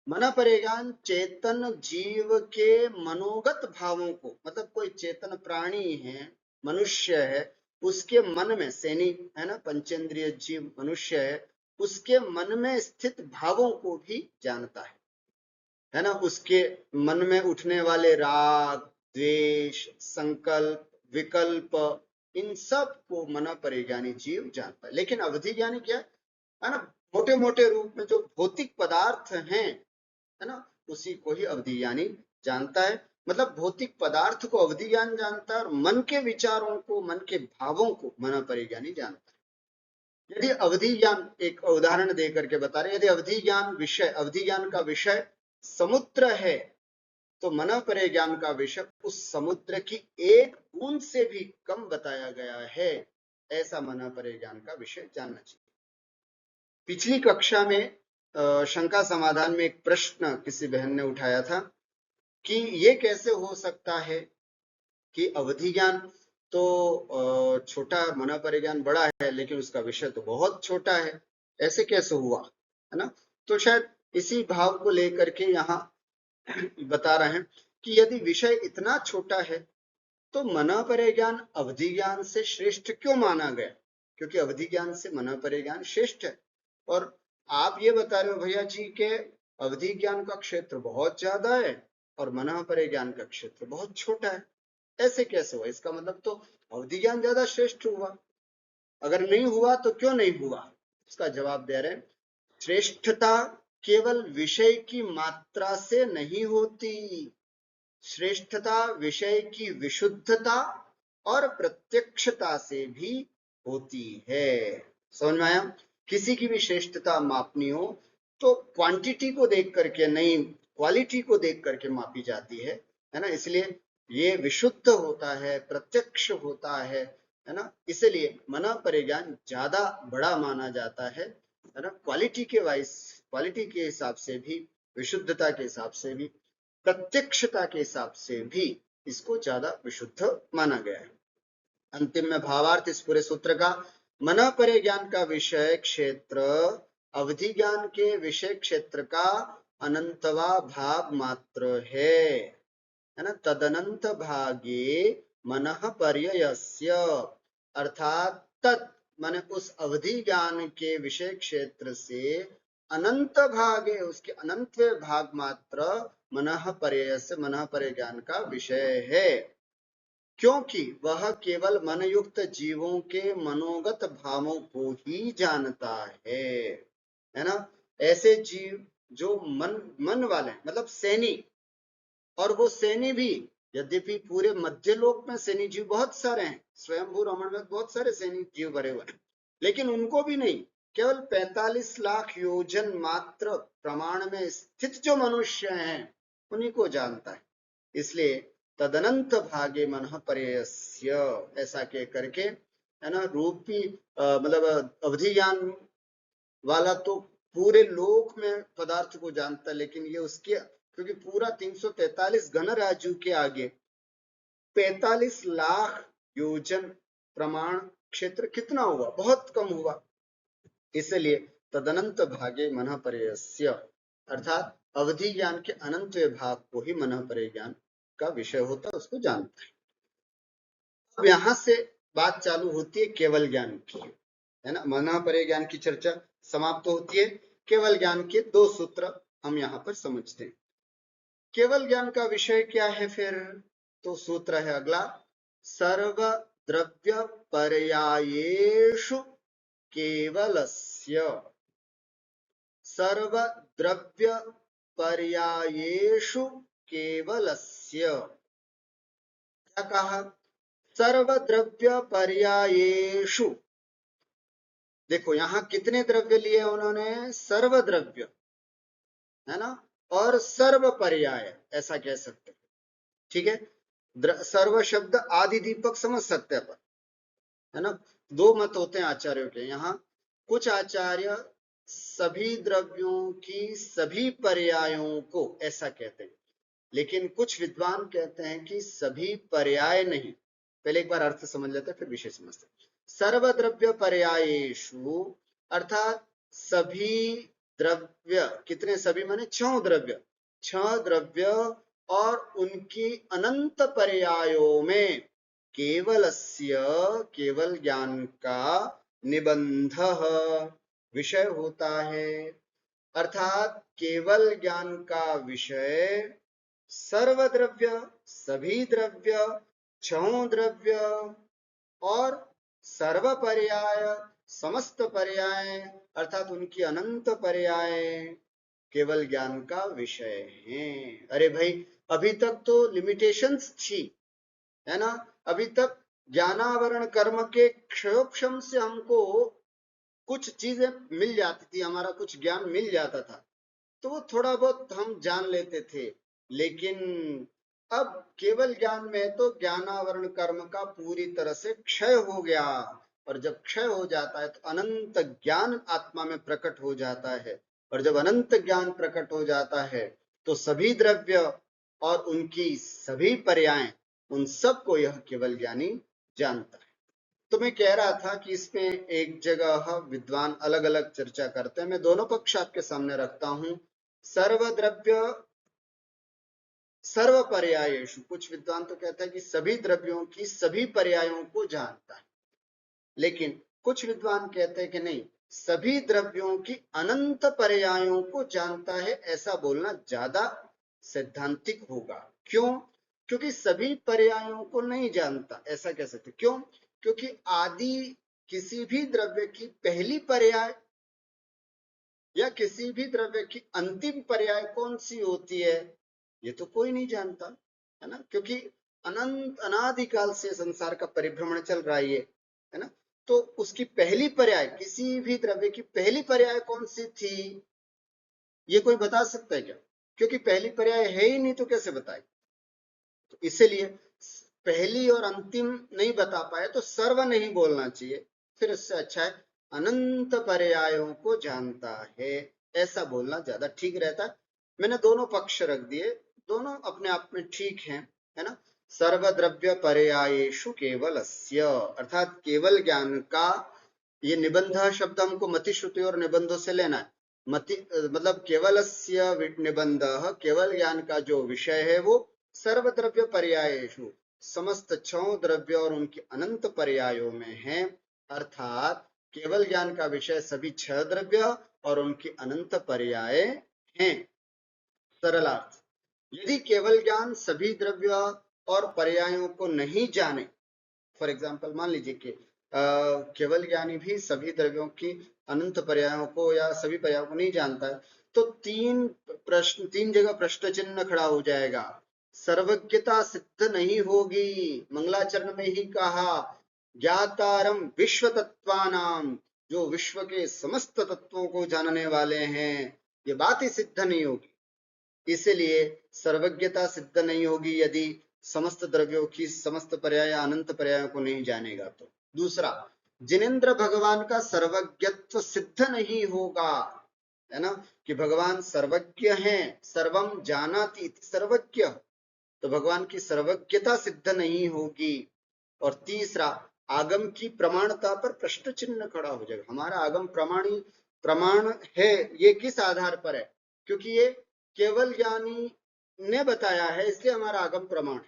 मन परे ज्ञान चेतन जीव के मनोगत भावों को, मतलब कोई चेतन प्राणी है, मनुष्य है, उसके मन में, सैनिक है ना, पंचेंद्रिय जीव मनुष्य है, उसके मन में स्थित भावों को भी जानता है ना। उसके मन में उठने वाले राग, द्वेष, संकल्प, विकल्प, इन सब को मन परिज्ञानी जीव जानता है। लेकिन अवधि ज्ञानी क्या है ना, मोटे मोटे रूप में जो भौतिक पदार्थ हैं, है ना, उसी को ही अवधि ज्ञानी जानता है। मतलब भौतिक पदार्थ को अवधि ज्ञान जानता है और मन के विचारों को, मन के भावों को मन परिज्ञानी जानता है। यदि अवधि ज्ञान, एक उदाहरण दे करके बता रहे, यदि अवधि ज्ञान विषय, अवधि ज्ञान का विषय समुद्र है, तो मन परिज्ञान का विषय उस समुद्र की एक बूंद से भी कम बताया गया है, ऐसा मन परिज्ञान का विषय जानना चाहिए। पिछली कक्षा में शंका समाधान में एक प्रश्न किसी बहन ने उठाया था कि ये कैसे हो सकता है कि अवधि ज्ञान तो छोटा, मन परिज्ञान बड़ा है, लेकिन उसका विषय तो बहुत छोटा है, ऐसे कैसे हुआ, है ना। तो शायद इसी भाव को लेकर के यहाँ बता रहे हैं कि यदि विषय इतना छोटा है तो मन परिज्ञान अवधि ज्ञान से श्रेष्ठ क्यों माना गया, क्योंकि अवधि ज्ञान से मन परिज्ञान श्रेष्ठ है। और आप ये बता रहे हो भैया जी के अवधि ज्ञान का क्षेत्र बहुत ज्यादा है और मन परिज्ञान का क्षेत्र बहुत छोटा है, ऐसे कैसे हुआ? इसका मतलब तो अवधि ज्ञान ज्यादा श्रेष्ठ हुआ। अगर नहीं हुआ तो क्यों नहीं हुआ, इसका जवाब दे रहे हैं। श्रेष्ठता केवल विषय की मात्रा से नहीं होती, श्रेष्ठता विषय की विशुद्धता और प्रत्यक्षता से भी होती है। समझ में आया? किसी की भी श्रेष्ठता मापनी हो तो क्वांटिटी को देख करके नहीं, क्वालिटी को देख करके मापी जाती है ना। इसलिए ये विशुद्ध होता है, प्रत्यक्ष होता है ना। इसलिए मन परिज्ञान ज्यादा बड़ा माना जाता है ना, क्वालिटी के वाइज, क्वालिटी के हिसाब से भी, विशुद्धता के हिसाब से भी, प्रत्यक्षता के हिसाब से भी इसको ज्यादा विशुद्ध माना गया है। अंतिम में भावार्थ इस पूरे सूत्र का, मन परिज्ञान का विषय क्षेत्र अवधि ज्ञान के विषय क्षेत्र का अनंतवा भाग मात्र है ना। तदनंत भागे मनः पर्ययस्य, अर्थात तत् माने उस अवधि ज्ञान के विषय क्षेत्र से अनंत भागे, उसके अनंतवे भाग मात्र मनः पर्ययस्य, मनः परिज्ञान का विषय है, क्योंकि वह केवल मनयुक्त जीवों के मनोगत भावों को ही जानता है ना। ऐसे जीव जो मन वाले, मतलब सैनी, और वो सैनी भी, यद्यपि पूरे मध्य लोक में सैनी जीव बहुत सारे हैं, स्वयंभू रमण में बहुत सारे सैनी जीव भरे हुए हैं, लेकिन उनको भी नहीं, केवल 45 लाख योजन मात्र प्रमाण में स्थित जो मनुष्य हैं उन्हीं को जानता है। इसलिए तदनंत भागे मनः पर्ययस्य, ऐसा कह करके, है ना, रूपी मतलब अवधि ज्ञान वाला तो पूरे लोक में पदार्थ को जानता है, लेकिन ये उसके, क्योंकि पूरा 343 घन राजू के आगे 45 लाख योजन प्रमाण क्षेत्र कितना हुआ, बहुत कम हुआ। इसलिए तदनंत भागे मनः पर्ययस्य, अर्थात अवधि ज्ञान के अनंत भाग को ही मनः परिज्ञान का विषय होता है, उसको जानता है। अब यहां से बात चालू होती है केवल ज्ञान की, है ना। मनः परिज्ञान की चर्चा समाप्त होती है, केवल ज्ञान के दो सूत्र हम यहाँ पर समझते हैं। केवल ज्ञान का विषय क्या है फिर? तो सूत्र है अगला, सर्व द्रव्य पर्यायेषु केवलस्य, सर्व द्रव्य पर्यायेषु केवलस्य। क्या कहा? सर्व द्रव्य पर्यायेषु। देखो यहां कितने द्रव्य लिए उन्होंने? सर्व द्रव्य, है ना, और सर्व पर्याय, ऐसा कह सकते हैं, ठीक है। सर्व शब्द आदि दीपक समझ सकते हैं अपन, है ना। दो मत होते हैं आचार्यों के यहाँ, कुछ आचार्य सभी द्रव्यों की सभी पर्यायों को ऐसा कहते हैं, लेकिन कुछ विद्वान कहते हैं कि सभी पर्याय नहीं। पहले एक बार अर्थ समझ लेते हैं फिर विषय समझते हैं। सर्वद्रव्य पर्यायेषु, अर्थात सभी द्रव्य, कितने सभी माने 6 द्रव्य, 6 द्रव्य और उनकी अनंत पर्यायों में केवलस्य, केवल ज्ञान का निबंध, विषय होता है। अर्थात केवल ज्ञान का विषय सर्वद्रव्य, सभी द्रव्य, छहों द्रव्य और सर्व पर्याय, समस्त पर्याय अर्थात उनकी अनंत पर्याय केवल ज्ञान का विषय हैं। अरे भाई, अभी तक तो लिमिटेशंस थी, है ना। अभी तक ज्ञानावरण कर्म के क्षयोक्षम से हमको कुछ चीजें मिल जाती थी, हमारा कुछ ज्ञान मिल जाता था, तो वो थोड़ा बहुत हम जान लेते थे। लेकिन अब केवल ज्ञान में तो ज्ञानावरण कर्म का पूरी तरह से क्षय हो गया, और जब क्षय हो जाता है तो अनंत ज्ञान आत्मा में प्रकट हो जाता है। और जब अनंत ज्ञान प्रकट हो जाता है तो सभी द्रव्य और उनकी सभी पर्याय, उन सबको यह केवल ज्ञानी जानता है। तो मैं कह रहा था कि इसमें एक जगह विद्वान अलग अलग चर्चा करते हैं, मैं दोनों पक्ष आपके सामने रखता हूं। सर्वद्रव्य सर्व पर्यायेषु, कुछ विद्वान तो कहते हैं कि सभी द्रव्यों की सभी पर्यायों को जानता है, लेकिन कुछ विद्वान कहते हैं कि नहीं, सभी द्रव्यों की अनंत पर्यायों को जानता है। ऐसा बोलना ज्यादा सैद्धांतिक होगा। क्यों? क्योंकि सभी पर्यायों को नहीं जानता, ऐसा कह सकते। क्यों? क्योंकि आदि किसी भी द्रव्य की पहली पर्याय या किसी भी द्रव्य की अंतिम पर्याय कौन सी होती है, ये तो कोई नहीं जानता, है ना। क्योंकि अनंत अनादिकाल से संसार का परिभ्रमण चल रहा है, ये है ना। तो उसकी पहली पर्याय, किसी भी द्रव्य की पहली पर्याय कौन सी थी, ये कोई बता सकता है क्या? क्योंकि पहली पर्याय है ही नहीं, तो कैसे बताए। तो इसीलिए पहली और अंतिम नहीं बता पाए तो सर्व नहीं बोलना चाहिए, फिर इससे अच्छा है अनंत पर्यायों को जानता है, ऐसा बोलना ज्यादा ठीक रहता है। मैंने दोनों पक्ष रख दिए, दोनों अपने आप में ठीक है ना। सर्वद्रव्य पर्यायेषु केवलस्य, अर्थात केवल ज्ञान का, ये निबंध शब्द हमको मति श्रुति और निबंधों से लेना है। मति मतलब केवलस्य निबंध, केवल ज्ञान का जो विषय है वो सर्वद्रव्य पर्यायेषु, समस्त छह द्रव्य और उनकी अनंत पर्यायों में है। अर्थात केवल ज्ञान का विषय सभी छह द्रव्य और उनकी अनंत पर्याय हैं। सरलार्थ, यदि केवल ज्ञान सभी द्रव्य और पर्यायों को नहीं जाने, फॉर एग्जाम्पल मान लीजिए कि केवल ज्ञानी भी सभी द्रव्यों की अनंत पर्यायों को या सभी पर्यायों को नहीं जानता है, तो तीन जगह प्रश्न चिन्ह खड़ा हो जाएगा। सर्वज्ञता सिद्ध नहीं होगी, मंगलाचरण में ही कहा ज्ञातारम विश्व तत्वानाम, जो विश्व के समस्त तत्वों को जानने वाले हैं, ये बात ही सिद्ध नहीं होगी। इसलिए सर्वज्ञता सिद्ध नहीं होगी यदि समस्त द्रव्यों की समस्त पर्याय अनंत पर्यायों को नहीं जानेगा तो। दूसरा, जिनेन्द्र भगवान का सर्वज्ञत्व सिद्ध नहीं होगा, है ना, कि भगवान सर्वज्ञ हैं, सर्वम जानाति सर्वज्ञ, तो भगवान की सर्वज्ञता सिद्ध नहीं होगी। और तीसरा, आगम की प्रमाणता पर प्रश्न चिन्ह खड़ा हो जाएगा। हमारा आगम प्रमाण है, ये किस आधार पर है? क्योंकि ये केवल ज्ञानी ने बताया है, इसलिए हमारा आगम प्रमाण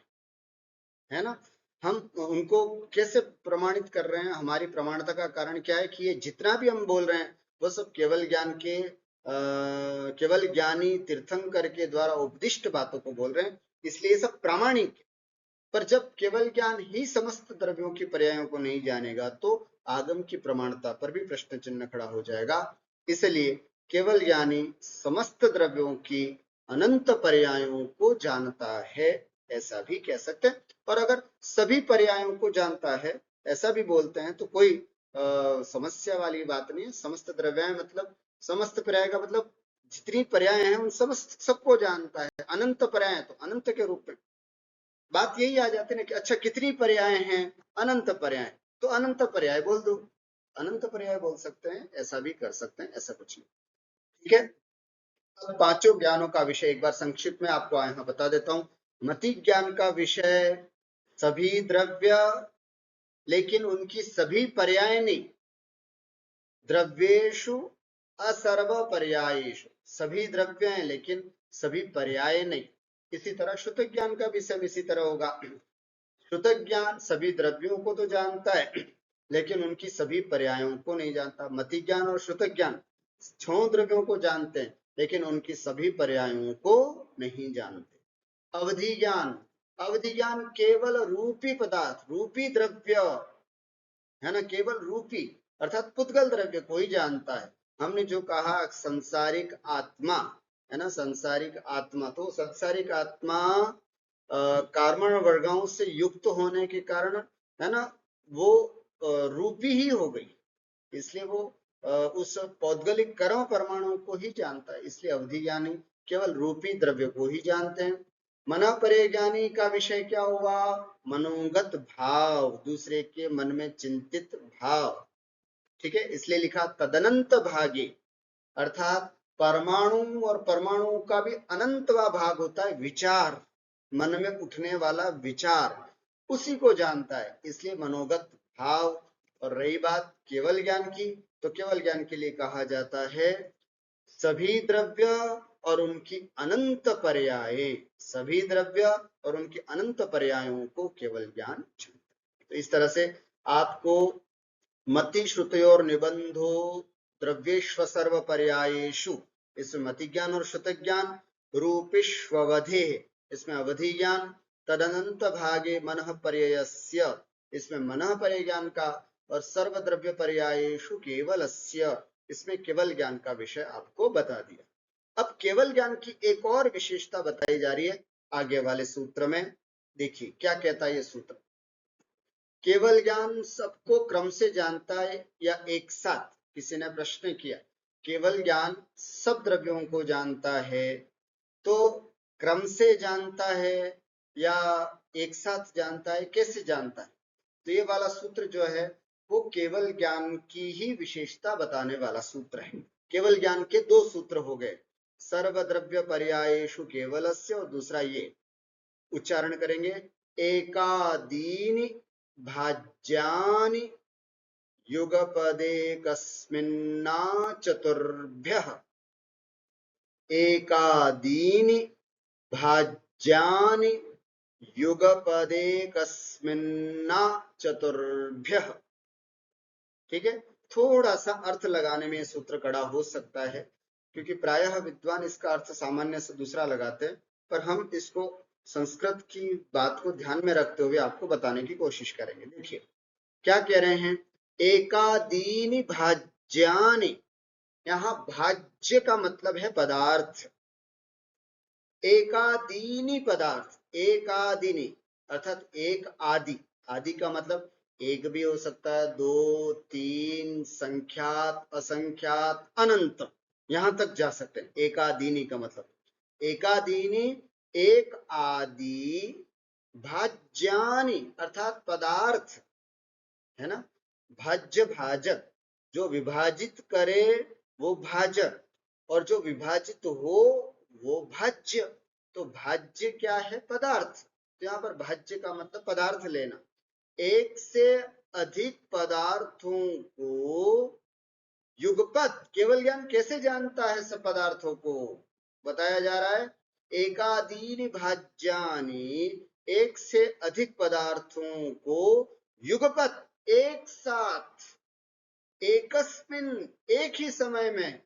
है ना। हम उनको कैसे प्रमाणित कर रहे हैं, हमारी प्रमाणता का कारण क्या है कि ये जितना भी हम बोल रहे हैं वो सब केवल ज्ञान के केवल ज्ञानी तीर्थंकर के द्वारा उपदिष्ट बातों को बोल रहे हैं, इसलिए ये सब प्रामाणिक। पर जब केवल ज्ञान ही समस्त द्रव्यों की पर्यायों को नहीं जानेगा तो आगम की प्रमाणता पर भी प्रश्न चिन्ह खड़ा हो जाएगा। इसलिए केवल ज्ञानी समस्त द्रव्यों की अनंत पर्यायों को जानता है, ऐसा भी कह सकते हैं। और अगर सभी पर्यायों को जानता है ऐसा भी बोलते हैं तो कोई समस्या वाली बात नहीं है। समस्त द्रव्य मतलब समस्त पर्याय का मतलब जितनी पर्याय हैं उन समस्त सबको जानता है। अनंत पर्याय तो अनंत के रूप में, बात यही आ जाती है ना कि अच्छा कितनी पर्याय हैं, अनंत पर्याय, तो अनंत पर्याय बोल दो, अनंत पर्याय बोल सकते हैं, ऐसा भी कर सकते हैं, ऐसा कुछ नहीं। ठीक है। अब पांचों ज्ञानों का विषय एक बार संक्षिप्त में आपको यहाँ बता देता हूँ। मति ज्ञान का विषय सभी द्रव्य, लेकिन उनकी सभी पर्याय नहीं। द्रव्येषु असर्व पर्यायेषु, सभी द्रव्य हैं लेकिन सभी पर्याय नहीं। इसी तरह श्रुत ज्ञान का विषय इसी तरह होगा। श्रुत ज्ञान सभी द्रव्यों को तो जानता है लेकिन उनकी सभी पर्यायों को नहीं जानता। मति ज्ञान और श्रुत ज्ञान क्षण द्रव्यों को जानते हैं, लेकिन उनकी सभी पर्यायों को नहीं जानते। अवधि ज्ञान, अवधि ज्ञान केवल रूपी पदार्थ, रूपी द्रव्य है ना, केवल रूपी अर्थात पुद्गल द्रव्य को ही जानता है। हमने जो कहा संसारिक आत्मा है ना, संसारिक आत्मा, तो संसारिक आत्मा कार्बन वर्गों से युक्त होने के कारण है ना, वो रूपी ही हो गई, इसलिए वो उस पौद्गलिक कर्म परमाणु को ही जानता है। इसलिए अवधि ज्ञानी केवल रूपी द्रव्य को ही जानते हैं। मना परे ज्ञानी का विषय क्या हुआ? मनोगत भाव, दूसरे के मन में चिंतित भाव। ठीक है, इसलिए लिखा तदनंत भागे, अर्थात परमाणु और परमाणु का भी अनंतवा भाग होता है विचार, मन में उठने वाला विचार, उसी को जानता है, इसलिए मनोगत भाव। और रही बात केवल ज्ञान की, तो केवल ज्ञान के लिए कहा जाता है सभी द्रव्य और उनकी अनंत पर्याय, सभी द्रव्य और उनकी अनंत पर्यायों को केवल ज्ञान जानता है। तो इस तरह से आपको मति श्रुतयोर निबंधो द्रव्येष्व सर्व पर्यायेषु, इसमें मति ज्ञान और श्रुत ज्ञान, रूपिष्ववधे इसमें अवधि ज्ञान, तदनंत भागे मनः पर्ययस्य इसमें मनः पर्यय ज्ञान का, और सर्व द्रव्य पर्यायेषु केवलस्य इसमें केवल ज्ञान का विषय आपको बता दिया। अब केवल ज्ञान की एक और विशेषता बताई जा रही है आगे वाले सूत्र में। देखिए क्या कहता है ये सूत्र। केवल ज्ञान सबको क्रम से जानता है या एक साथ? किसी ने प्रश्न किया, केवल ज्ञान सब द्रव्यों को जानता है, तो क्रम से जानता है या एक साथ जानता है, कैसे जानता है? तो ये वाला सूत्र जो है वो केवल ज्ञान की ही विशेषता बताने वाला सूत्र है। केवल ज्ञान के दो सूत्र हो गए, सर्वद्रव्य पर्यायेषु केवलस्य, और दूसरा ये उच्चारण करेंगे, एकादीनि भाज्यानि युगपदेकस्मिन्ना चतुर्भ्यः, एकादीनि भाज्यानि युगपदेकस्मिन्ना चतुर्भ्यः। ठीक है, थोड़ा सा अर्थ लगाने में सूत्र कड़ा हो सकता है, क्योंकि प्रायः विद्वान इसका अर्थ सामान्य से दूसरा लगाते हैं, पर हम इसको संस्कृत की बात को ध्यान में रखते हुए आपको बताने की कोशिश करेंगे। देखिए क्या कह रहे हैं, एकादीनि भाज्यानि, यहाँ भाज्य का मतलब है पदार्थ, एकादीनि पदार्थ, एकादीनि अर्थात एक आदि, आदि का मतलब एक भी हो सकता है, दो, तीन, संख्यात, असंख्यात, अनंत, यहां तक जा सकते हैं। एकादीनि का मतलब एकादीनि एक आदि, भाज्यानि अर्थात पदार्थ है ना, भाज्य भाजक, जो विभाजित करे वो भाजक, और जो विभाजित हो वो भाज्य। तो भाज्य क्या है? पदार्थ। तो यहाँ पर भाज्य का मतलब पदार्थ लेना। एक से अधिक पदार्थों को युगपत, केवल ज्ञान कैसे जानता है सब पदार्थों को? बताया जा रहा है एकादीनि भाज्यानि, एक से अधिक पदार्थों को युगपत एक साथ, एकस्मिन एक ही समय में,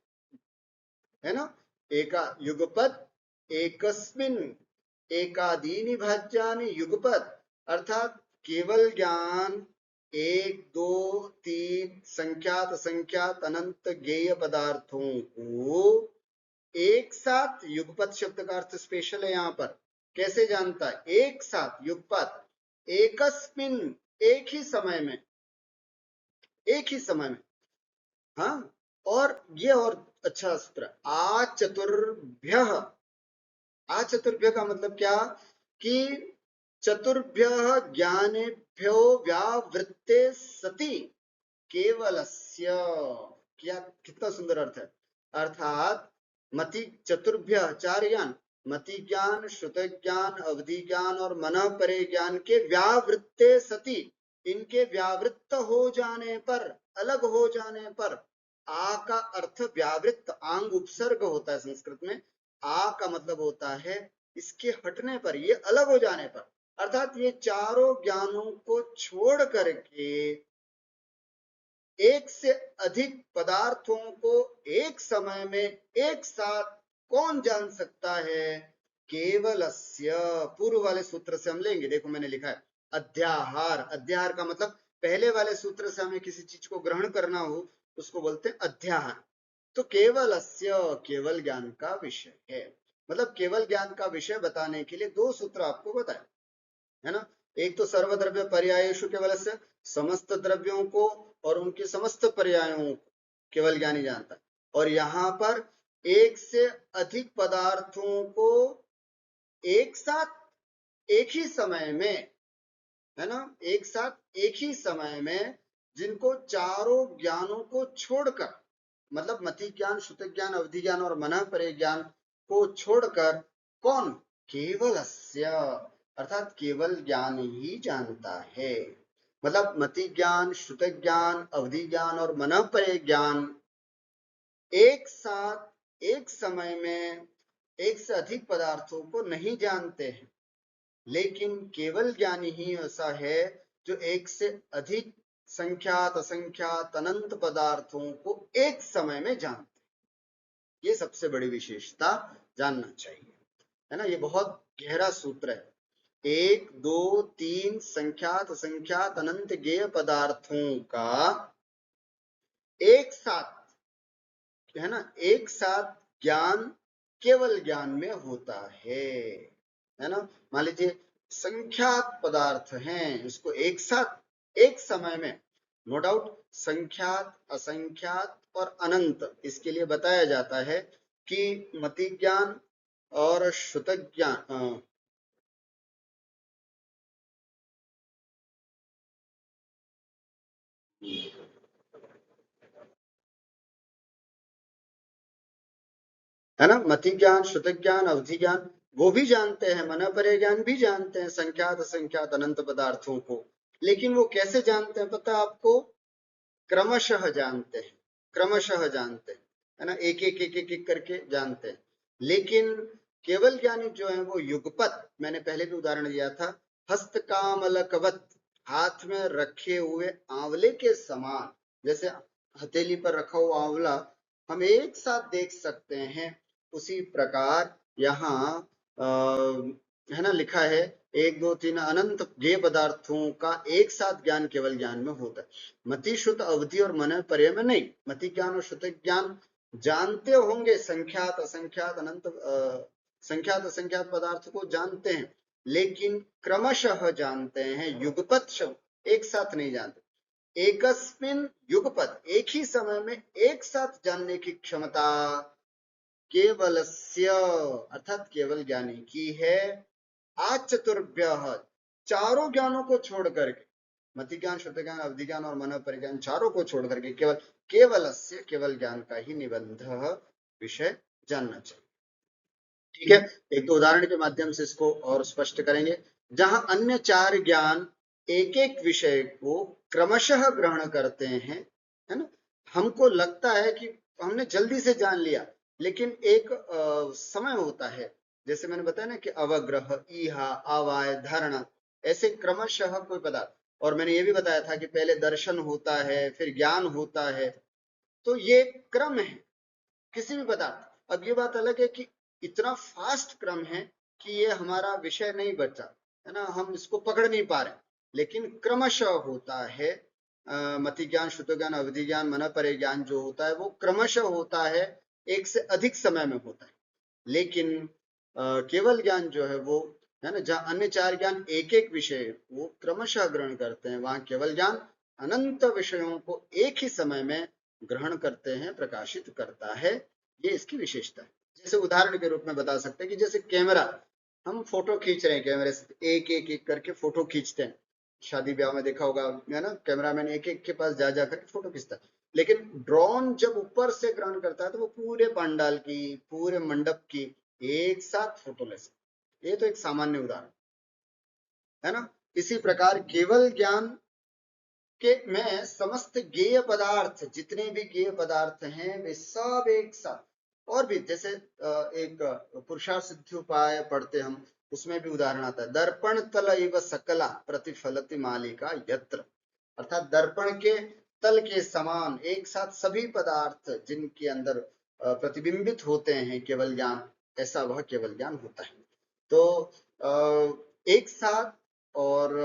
है ना, एका युगपत एकस्मिन, एकादीनि भाज्यानि युगपत अर्थात केवल ज्ञान एक, दो, तीन, संख्यात, असंख्यात, अनंत ज्ञेय पदार्थों को एक साथ, युगपत शब्द का अर्थ स्पेशल है यहाँ पर, कैसे जानता है? एक साथ, युगपत, एकस्मिन एक ही समय में, एक ही समय में। हाँ, और ये और अच्छा सूत्र, आचतुर्भ्य, आचतुर्भ्य का मतलब क्या कि चतुर्भ्य ज्ञानेभ्यो व्यावृत्ते सति केवलस्य, क्या कितना सुंदर अर्थ है। अर्थात मति चतुर्भ्य चार ज्ञान, मति ज्ञान, श्रुत ज्ञान, अवधि ज्ञान और मनः परे ज्ञान के व्यावृत्ते सति, इनके व्यावृत्त हो जाने पर, अलग हो जाने पर, आ का अर्थ व्यावृत्त, आंग उपसर्ग होता है संस्कृत में, आ का मतलब होता है इसके हटने पर, ये अलग हो जाने पर, अर्थात ये चारों ज्ञानों को छोड़ करके एक से अधिक पदार्थों को एक समय में एक साथ कौन जान सकता है? केवलस्य, पूर्व वाले सूत्र से हम लेंगे। देखो मैंने लिखा है अध्याहार। अध्याहार का मतलब पहले वाले सूत्र से हमें किसी चीज को ग्रहण करना हो उसको बोलते हैं अध्याहार। तो केवलस्य केवल ज्ञान का विषय है, मतलब केवल ज्ञान का विषय बताने के लिए दो सूत्र आपको बताए, है ना। एक तो सर्वद्रव्य पर्यायेषु केवलस्य, समस्त द्रव्यों को और उनके समस्त पर्यायों को केवल ज्ञानी जानता है। और यहाँ पर एक से अधिक पदार्थों को एक साथ एक ही समय में, है ना, एक साथ एक ही समय में, जिनको चारों ज्ञानों को छोड़कर, मतलब मति ज्ञान, श्रुति ज्ञान, अवधि ज्ञान और मन परे ज्ञान को छोड़कर, कौन? केवलस्य, अर्थात केवल ज्ञान ही जानता है। मतलब मति ज्ञान, श्रुति ज्ञान, अवधि ज्ञान और मन परे ज्ञान एक साथ एक समय में एक से अधिक पदार्थों को नहीं जानते हैं, लेकिन केवल ज्ञानी ही ऐसा है जो एक से अधिक संख्यात असंख्यात अनंत पदार्थों को एक समय में जानते। ये सबसे बड़ी विशेषता जानना चाहिए, है ना। ये बहुत गहरा सूत्र है। एक दो तीन संख्यात असंख्यात अनंत ज्ञेय पदार्थों का एक साथ, है ना, एक साथ ज्ञान केवल ज्ञान में होता है ना। मान लीजिए संख्यात पदार्थ हैं, इसको एक साथ एक समय में, नो डाउट संख्यात असंख्यात और अनंत, इसके लिए बताया जाता है कि मति ज्ञान और श्रुत ज्ञान, है ना, मति ज्ञान, श्रुत ज्ञान, अवधि ज्ञान वो भी जानते हैं, मन परे ज्ञान भी जानते हैं संख्यात असंख्यात अनंत पदार्थों को। लेकिन वो कैसे जानते हैं पता है आपको? क्रमशः जानते हैं, क्रमशः जानते हैं, है ना, एक एक एक एक, एक करके जानते हैं। लेकिन केवल ज्ञानी जो है वो युगपत, मैंने पहले भी उदाहरण दिया था, हस्तकामलकवत, हाथ में रखे हुए आंवले के समान, जैसे हथेली पर रखा हुआ आंवला हम एक साथ देख सकते हैं, उसी प्रकार यहाँ है ना लिखा है एक दो तीन अनंत ज्ञेय पदार्थों का एक साथ ज्ञान केवल ज्ञान में होता है। मति श्रुत अवधि और मन पर्याय में नहीं। मति ज्ञान और श्रुत ज्ञान जानते होंगे, संख्यात असंख्यात अनंत संख्यात असंख्यात पदार्थ को जानते हैं, लेकिन क्रमशः जानते हैं, युगपत शब्द एक साथ नहीं जानते। एकस्मिन युगपत, एक ही समय में एक साथ जानने की क्षमता केवलस्य, अर्थात केवल ज्ञानी की है। आज चतुर्भ्य, चारों ज्ञानों को छोड़ करके, मति ज्ञान, श्रुति ज्ञान, अवधि ज्ञान और मन परिज्ञान चारों को छोड़ करके केवल केवलस्य, केवल ज्ञान का ही निबंध विषय जानना चाहिए। ठीक है, एक तो उदाहरण के माध्यम से इसको और स्पष्ट करेंगे। जहां अन्य चार ज्ञान एक एक विषय को क्रमशः ग्रहण करते हैं, है ना, हमको लगता है कि हमने जल्दी से जान लिया, लेकिन एक समय होता है, जैसे मैंने बताया ना कि अवग्रह, ईहा, आवाय, धारणा, ऐसे क्रमशः कोई पदार्थ। और मैंने ये भी बताया था कि पहले दर्शन होता है, फिर ज्ञान होता है, तो ये क्रम है किसी भी पदार्थ। अब ये बात अलग है कि इतना फास्ट क्रम है कि ये हमारा विषय नहीं बचा, है ना, हम इसको पकड़ नहीं पा रहे, लेकिन क्रमशः होता है। मति ज्ञान, श्रुत ज्ञान, अवधि ज्ञान, मन परे ज्ञान जो होता है वो क्रमशः होता है, एक से अधिक समय में होता है। लेकिन केवल ज्ञान जो है वो, है ना, जहाँ अन्य चार ज्ञान एक एक विषय वो क्रमशः ग्रहण करते हैं, वहां केवल ज्ञान अनंत विषयों को एक ही समय में ग्रहण करते हैं, प्रकाशित करता है। ये इसकी विशेषता है। जैसे उदाहरण के रूप में बता सकते हैं कि जैसे कैमरा, हम फोटो खींच रहे हैं, कैमरे से एक एक एक करके फोटो खींचते हैं। शादी ब्याह में देखा होगा, है ना, कैमरामैन एक एक के पास जा जा करके फोटो खींचता है। लेकिन ड्रोन जब ऊपर से ग्रहण करता है तो वो पूरे पंडाल की, पूरे मंडप की एक साथ फोटो ले सकते। ये तो एक सामान्य उदाहरण है ना। इसी प्रकार केवल ज्ञान के में समस्त ज्ञेय पदार्थ, जितने भी ज्ञेय पदार्थ हैं वे सब एक साथ। और भी जैसे एक पुरुषार्थ सिद्धि उपाय पढ़ते हम, उसमें भी उदाहरण आता है, दर्पण तल इव सकला प्रतिफलति मालिका यत्र, अर्थात दर्पण के तल के समान एक साथ सभी पदार्थ जिनके अंदर प्रतिबिंबित होते हैं केवल ज्ञान, ऐसा वह केवल ज्ञान होता है। तो एक साथ और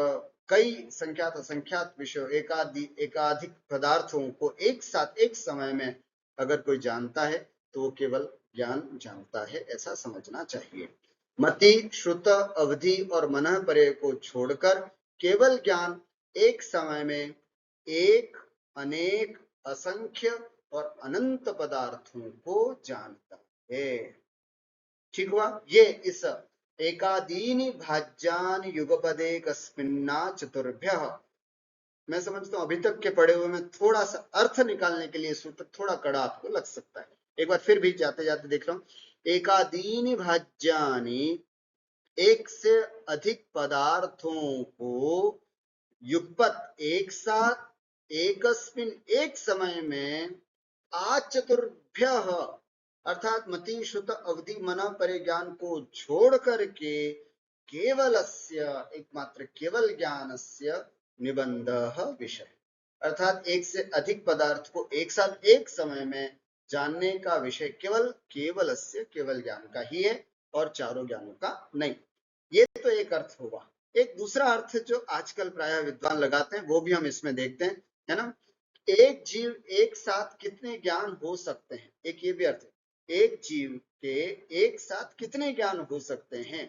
कई संख्यात असंख्यात विषयों एकाधिक पदार्थों को एक साथ एक समय में अगर कोई जानता है तो वो केवल ज्ञान जानता है, ऐसा समझना चाहिए। मति, श्रुत, अवधि और मनः परे को छोड़कर केवल ज्ञान एक समय में एक, अनेक, असंख्य और अनंत पदार्थों को जानता है। ठीक हुआ? ये इस एकादीनि भाज्यानि युगपदे कस्मिन्ना चतुर्भ्यः, मैं समझता हूं अभी तक के पढ़े हुए में थोड़ा सा अर्थ निकालने के लिए सूत्र थोड़ा कड़ा आपको लग सकता है। एक बार फिर भी जाते जाते देख रहा हूं। एकादीनि भाज्यानि, एक से अधिक पदार्थों को, युगपत एक साथ, एकस्मिन एक समय में, आचतुर्भ्यः अर्थात मति, श्रुत, अवधि, मनः परे ज्ञान को छोड़ करके केवलस्य एकमात्र केवल ज्ञानस्य निबंधः विषय, अर्थात एक से अधिक पदार्थ को एक साथ एक समय में जानने का विषय केवलस्य केवल ज्ञान का ही है और चारों ज्ञानों का नहीं। ये तो एक अर्थ होगा। एक दूसरा अर्थ जो आजकल प्रायः विद्वान लगाते हैं वो भी हम इसमें देखते हैं, है ना। एक जीव एक साथ कितने ज्ञान हो सकते हैं, एक ये भी अर्थ है, एक जीव के एक साथ कितने ज्ञान हो सकते हैं,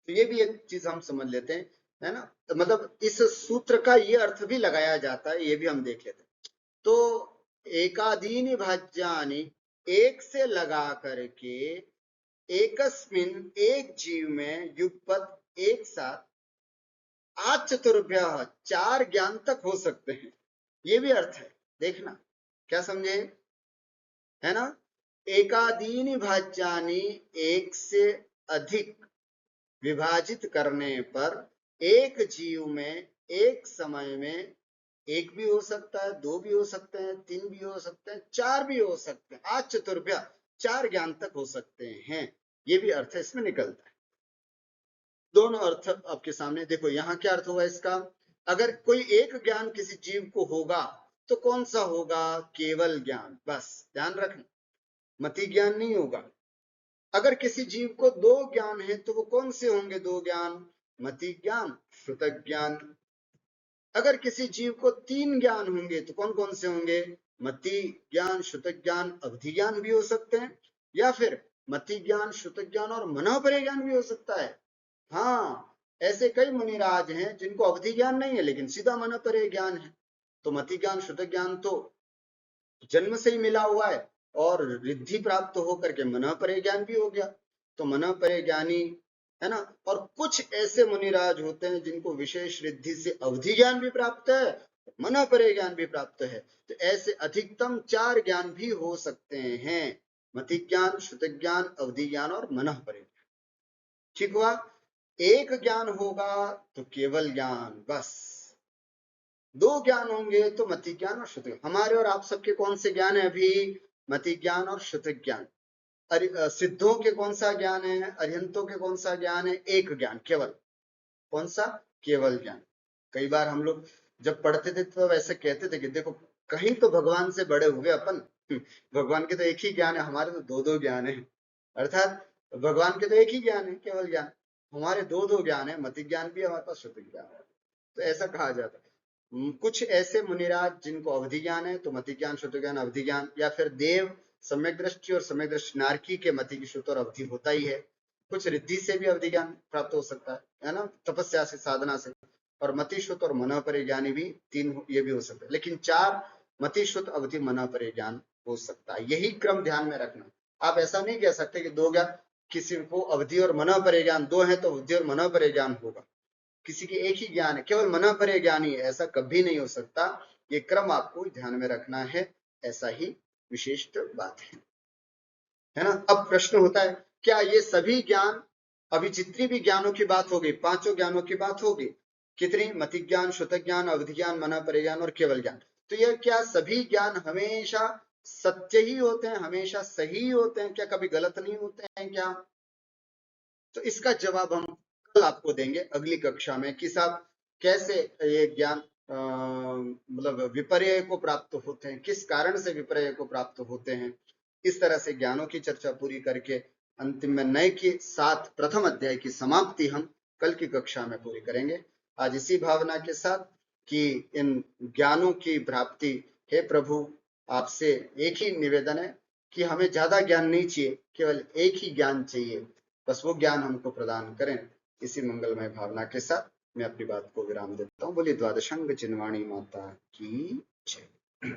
तो ये भी एक चीज हम समझ लेते हैं, है ना। तो मतलब इस सूत्र का ये अर्थ भी लगाया जाता है, ये भी हम देख लेते हैं। तो एकादीनि भाज्यानि, एक से लगा करके एकस्मिन एक जीव में, युगपत एक साथ, आचतुर्भ्यः चार ज्ञान तक हो सकते हैं, ये भी अर्थ है। देखना क्या समझे, है ना। एकादीनि भाज्यानि, एक से अधिक विभाजित करने पर एक जीव में एक समय में एक भी हो सकता है, दो भी हो सकते हैं, तीन भी हो सकते हैं, चार भी हो सकते हैं, आज चतुर्भ्य चार ज्ञान तक हो सकते हैं, ये भी अर्थ इसमें निकलता है। दोनों अर्थ आपके सामने देखो, यहाँ क्या अर्थ होगा इसका, अगर कोई एक ज्ञान किसी जीव को होगा तो कौन सा होगा, केवल ज्ञान, बस ध्यान रखना, मति ज्ञान नहीं होगा। अगर किसी जीव को दो ज्ञान है तो वो कौन से होंगे दो ज्ञान, मति ज्ञान, श्रुत ज्ञान। अगर किसी जीव को तीन ज्ञान होंगे तो कौन कौन से होंगे, मति ज्ञान, श्रुत ज्ञान, अवधि ज्ञान भी हो सकते हैं, या फिर मति ज्ञान, श्रुत ज्ञान और मनः परे ज्ञान भी हो सकता है। हाँ, ऐसे कई मुनिराज हैं जिनको अवधि ज्ञान नहीं है लेकिन सीधा मनः परे ज्ञान है। तो मति ज्ञान, श्रुत ज्ञान तो जन्म से ही मिला हुआ है और रिद्धि प्राप्त होकर के मनः परे ज्ञान भी हो गया, तो मनः परे ज्ञानी, है ना। और कुछ ऐसे मुनिराज होते हैं जिनको विशेष रिद्धि से अवधि ज्ञान भी प्राप्त है, मनः परे ज्ञान भी प्राप्त है, तो ऐसे अधिकतम चार ज्ञान भी हो सकते हैं, मति ज्ञान, श्रुत ज्ञान, अवधि ज्ञान और मनः परे ज्ञान। ठीक हुआ, एक ज्ञान होगा तो केवल ज्ञान, बस दो ज्ञान होंगे तो मति ज्ञान और श्रुत ज्ञान। हमारे और आप सबके कौन से ज्ञान है अभी, मति ज्ञान और श्रुत ज्ञान। सिद्धों के कौन सा ज्ञान है, अरिहंतों के कौन सा ज्ञान है, एक ज्ञान केवल, कौन सा, केवल ज्ञान। कई बार हम लोग जब पढ़ते थे तो वैसे कहते थे कि देखो कहीं तो भगवान से बड़े हुए अपन, भगवान के तो एक ही ज्ञान है, हमारे तो दो दो ज्ञान है, अर्थात भगवान के तो एक ही ज्ञान है केवल ज्ञान, हमारे दो दो ज्ञान है, मति ज्ञान भी हमारे पास, श्रुति ज्ञान है, तो ऐसा कहा जाता है। कुछ ऐसे मुनिराज जिनको अवधि ज्ञान है तो मति ज्ञान, श्रुत ज्ञान, अवधि ज्ञान, या फिर देव, सम्यक दृष्टि और सम्यक दृष्टि नारकी के मति की श्रुत और अवधि होता ही है। कुछ रिद्धि से भी अवधि ज्ञान प्राप्त हो सकता है ना, तपस्या से, साधना से, और मति, श्रुत और मनः परे ज्ञानी भी तीन, ये भी हो सकता है, लेकिन चार, मति, श्रुत, अवधि, मनः परे ज्ञान हो सकता है। यही क्रम ध्यान में रखना। आप ऐसा नहीं कह सकते कि दो ज्ञान, किसी को अवधि और मनः परे ज्ञान दो है तो अवधि और मनः परे ज्ञान होगा, किसी के एक ही ज्ञान है, केवल मनः परे ज्ञान ही है, ऐसा कभी नहीं हो सकता। ये क्रम आपको ध्यान में रखना है, ऐसा ही विशिष्ट बात है ना। अब प्रश्न होता है क्या ये सभी ज्ञान, अभी जितनी भी ज्ञानों की बात होगी, पांचों ज्ञानों की बात होगी, कितनी, मति ज्ञान, श्रुत ज्ञान, अवधि ज्ञान, मनः परे ज्ञान और केवल ज्ञान, तो यह क्या सभी ज्ञान हमेशा सत्य ही होते हैं, हमेशा सही होते हैं क्या, कभी गलत नहीं होते हैं क्या? तो इसका जवाब हम कल आपको देंगे अगली कक्षा में कि साहब कैसे ये ज्ञान मतलब विपर्यय को प्राप्त होते हैं, किस कारण से विपर्यय को प्राप्त होते हैं, इस तरह से ज्ञानों की चर्चा पूरी करके अंतिम में नए के साथ प्रथम अध्याय की समाप्ति हम कल की कक्षा में पूरी करेंगे। आज इसी भावना के साथ कि इन ज्ञानों की प्राप्ति, हे प्रभु आपसे एक ही निवेदन है कि हमें ज्यादा ज्ञान नहीं चाहिए, केवल एक ही ज्ञान चाहिए, बस वो ज्ञान हमको प्रदान करें। इसी मंगलमय भावना के साथ मैं अपनी बात को विराम देता हूँ। बोलिए द्वादशांग चिन्वाणी माता की जय।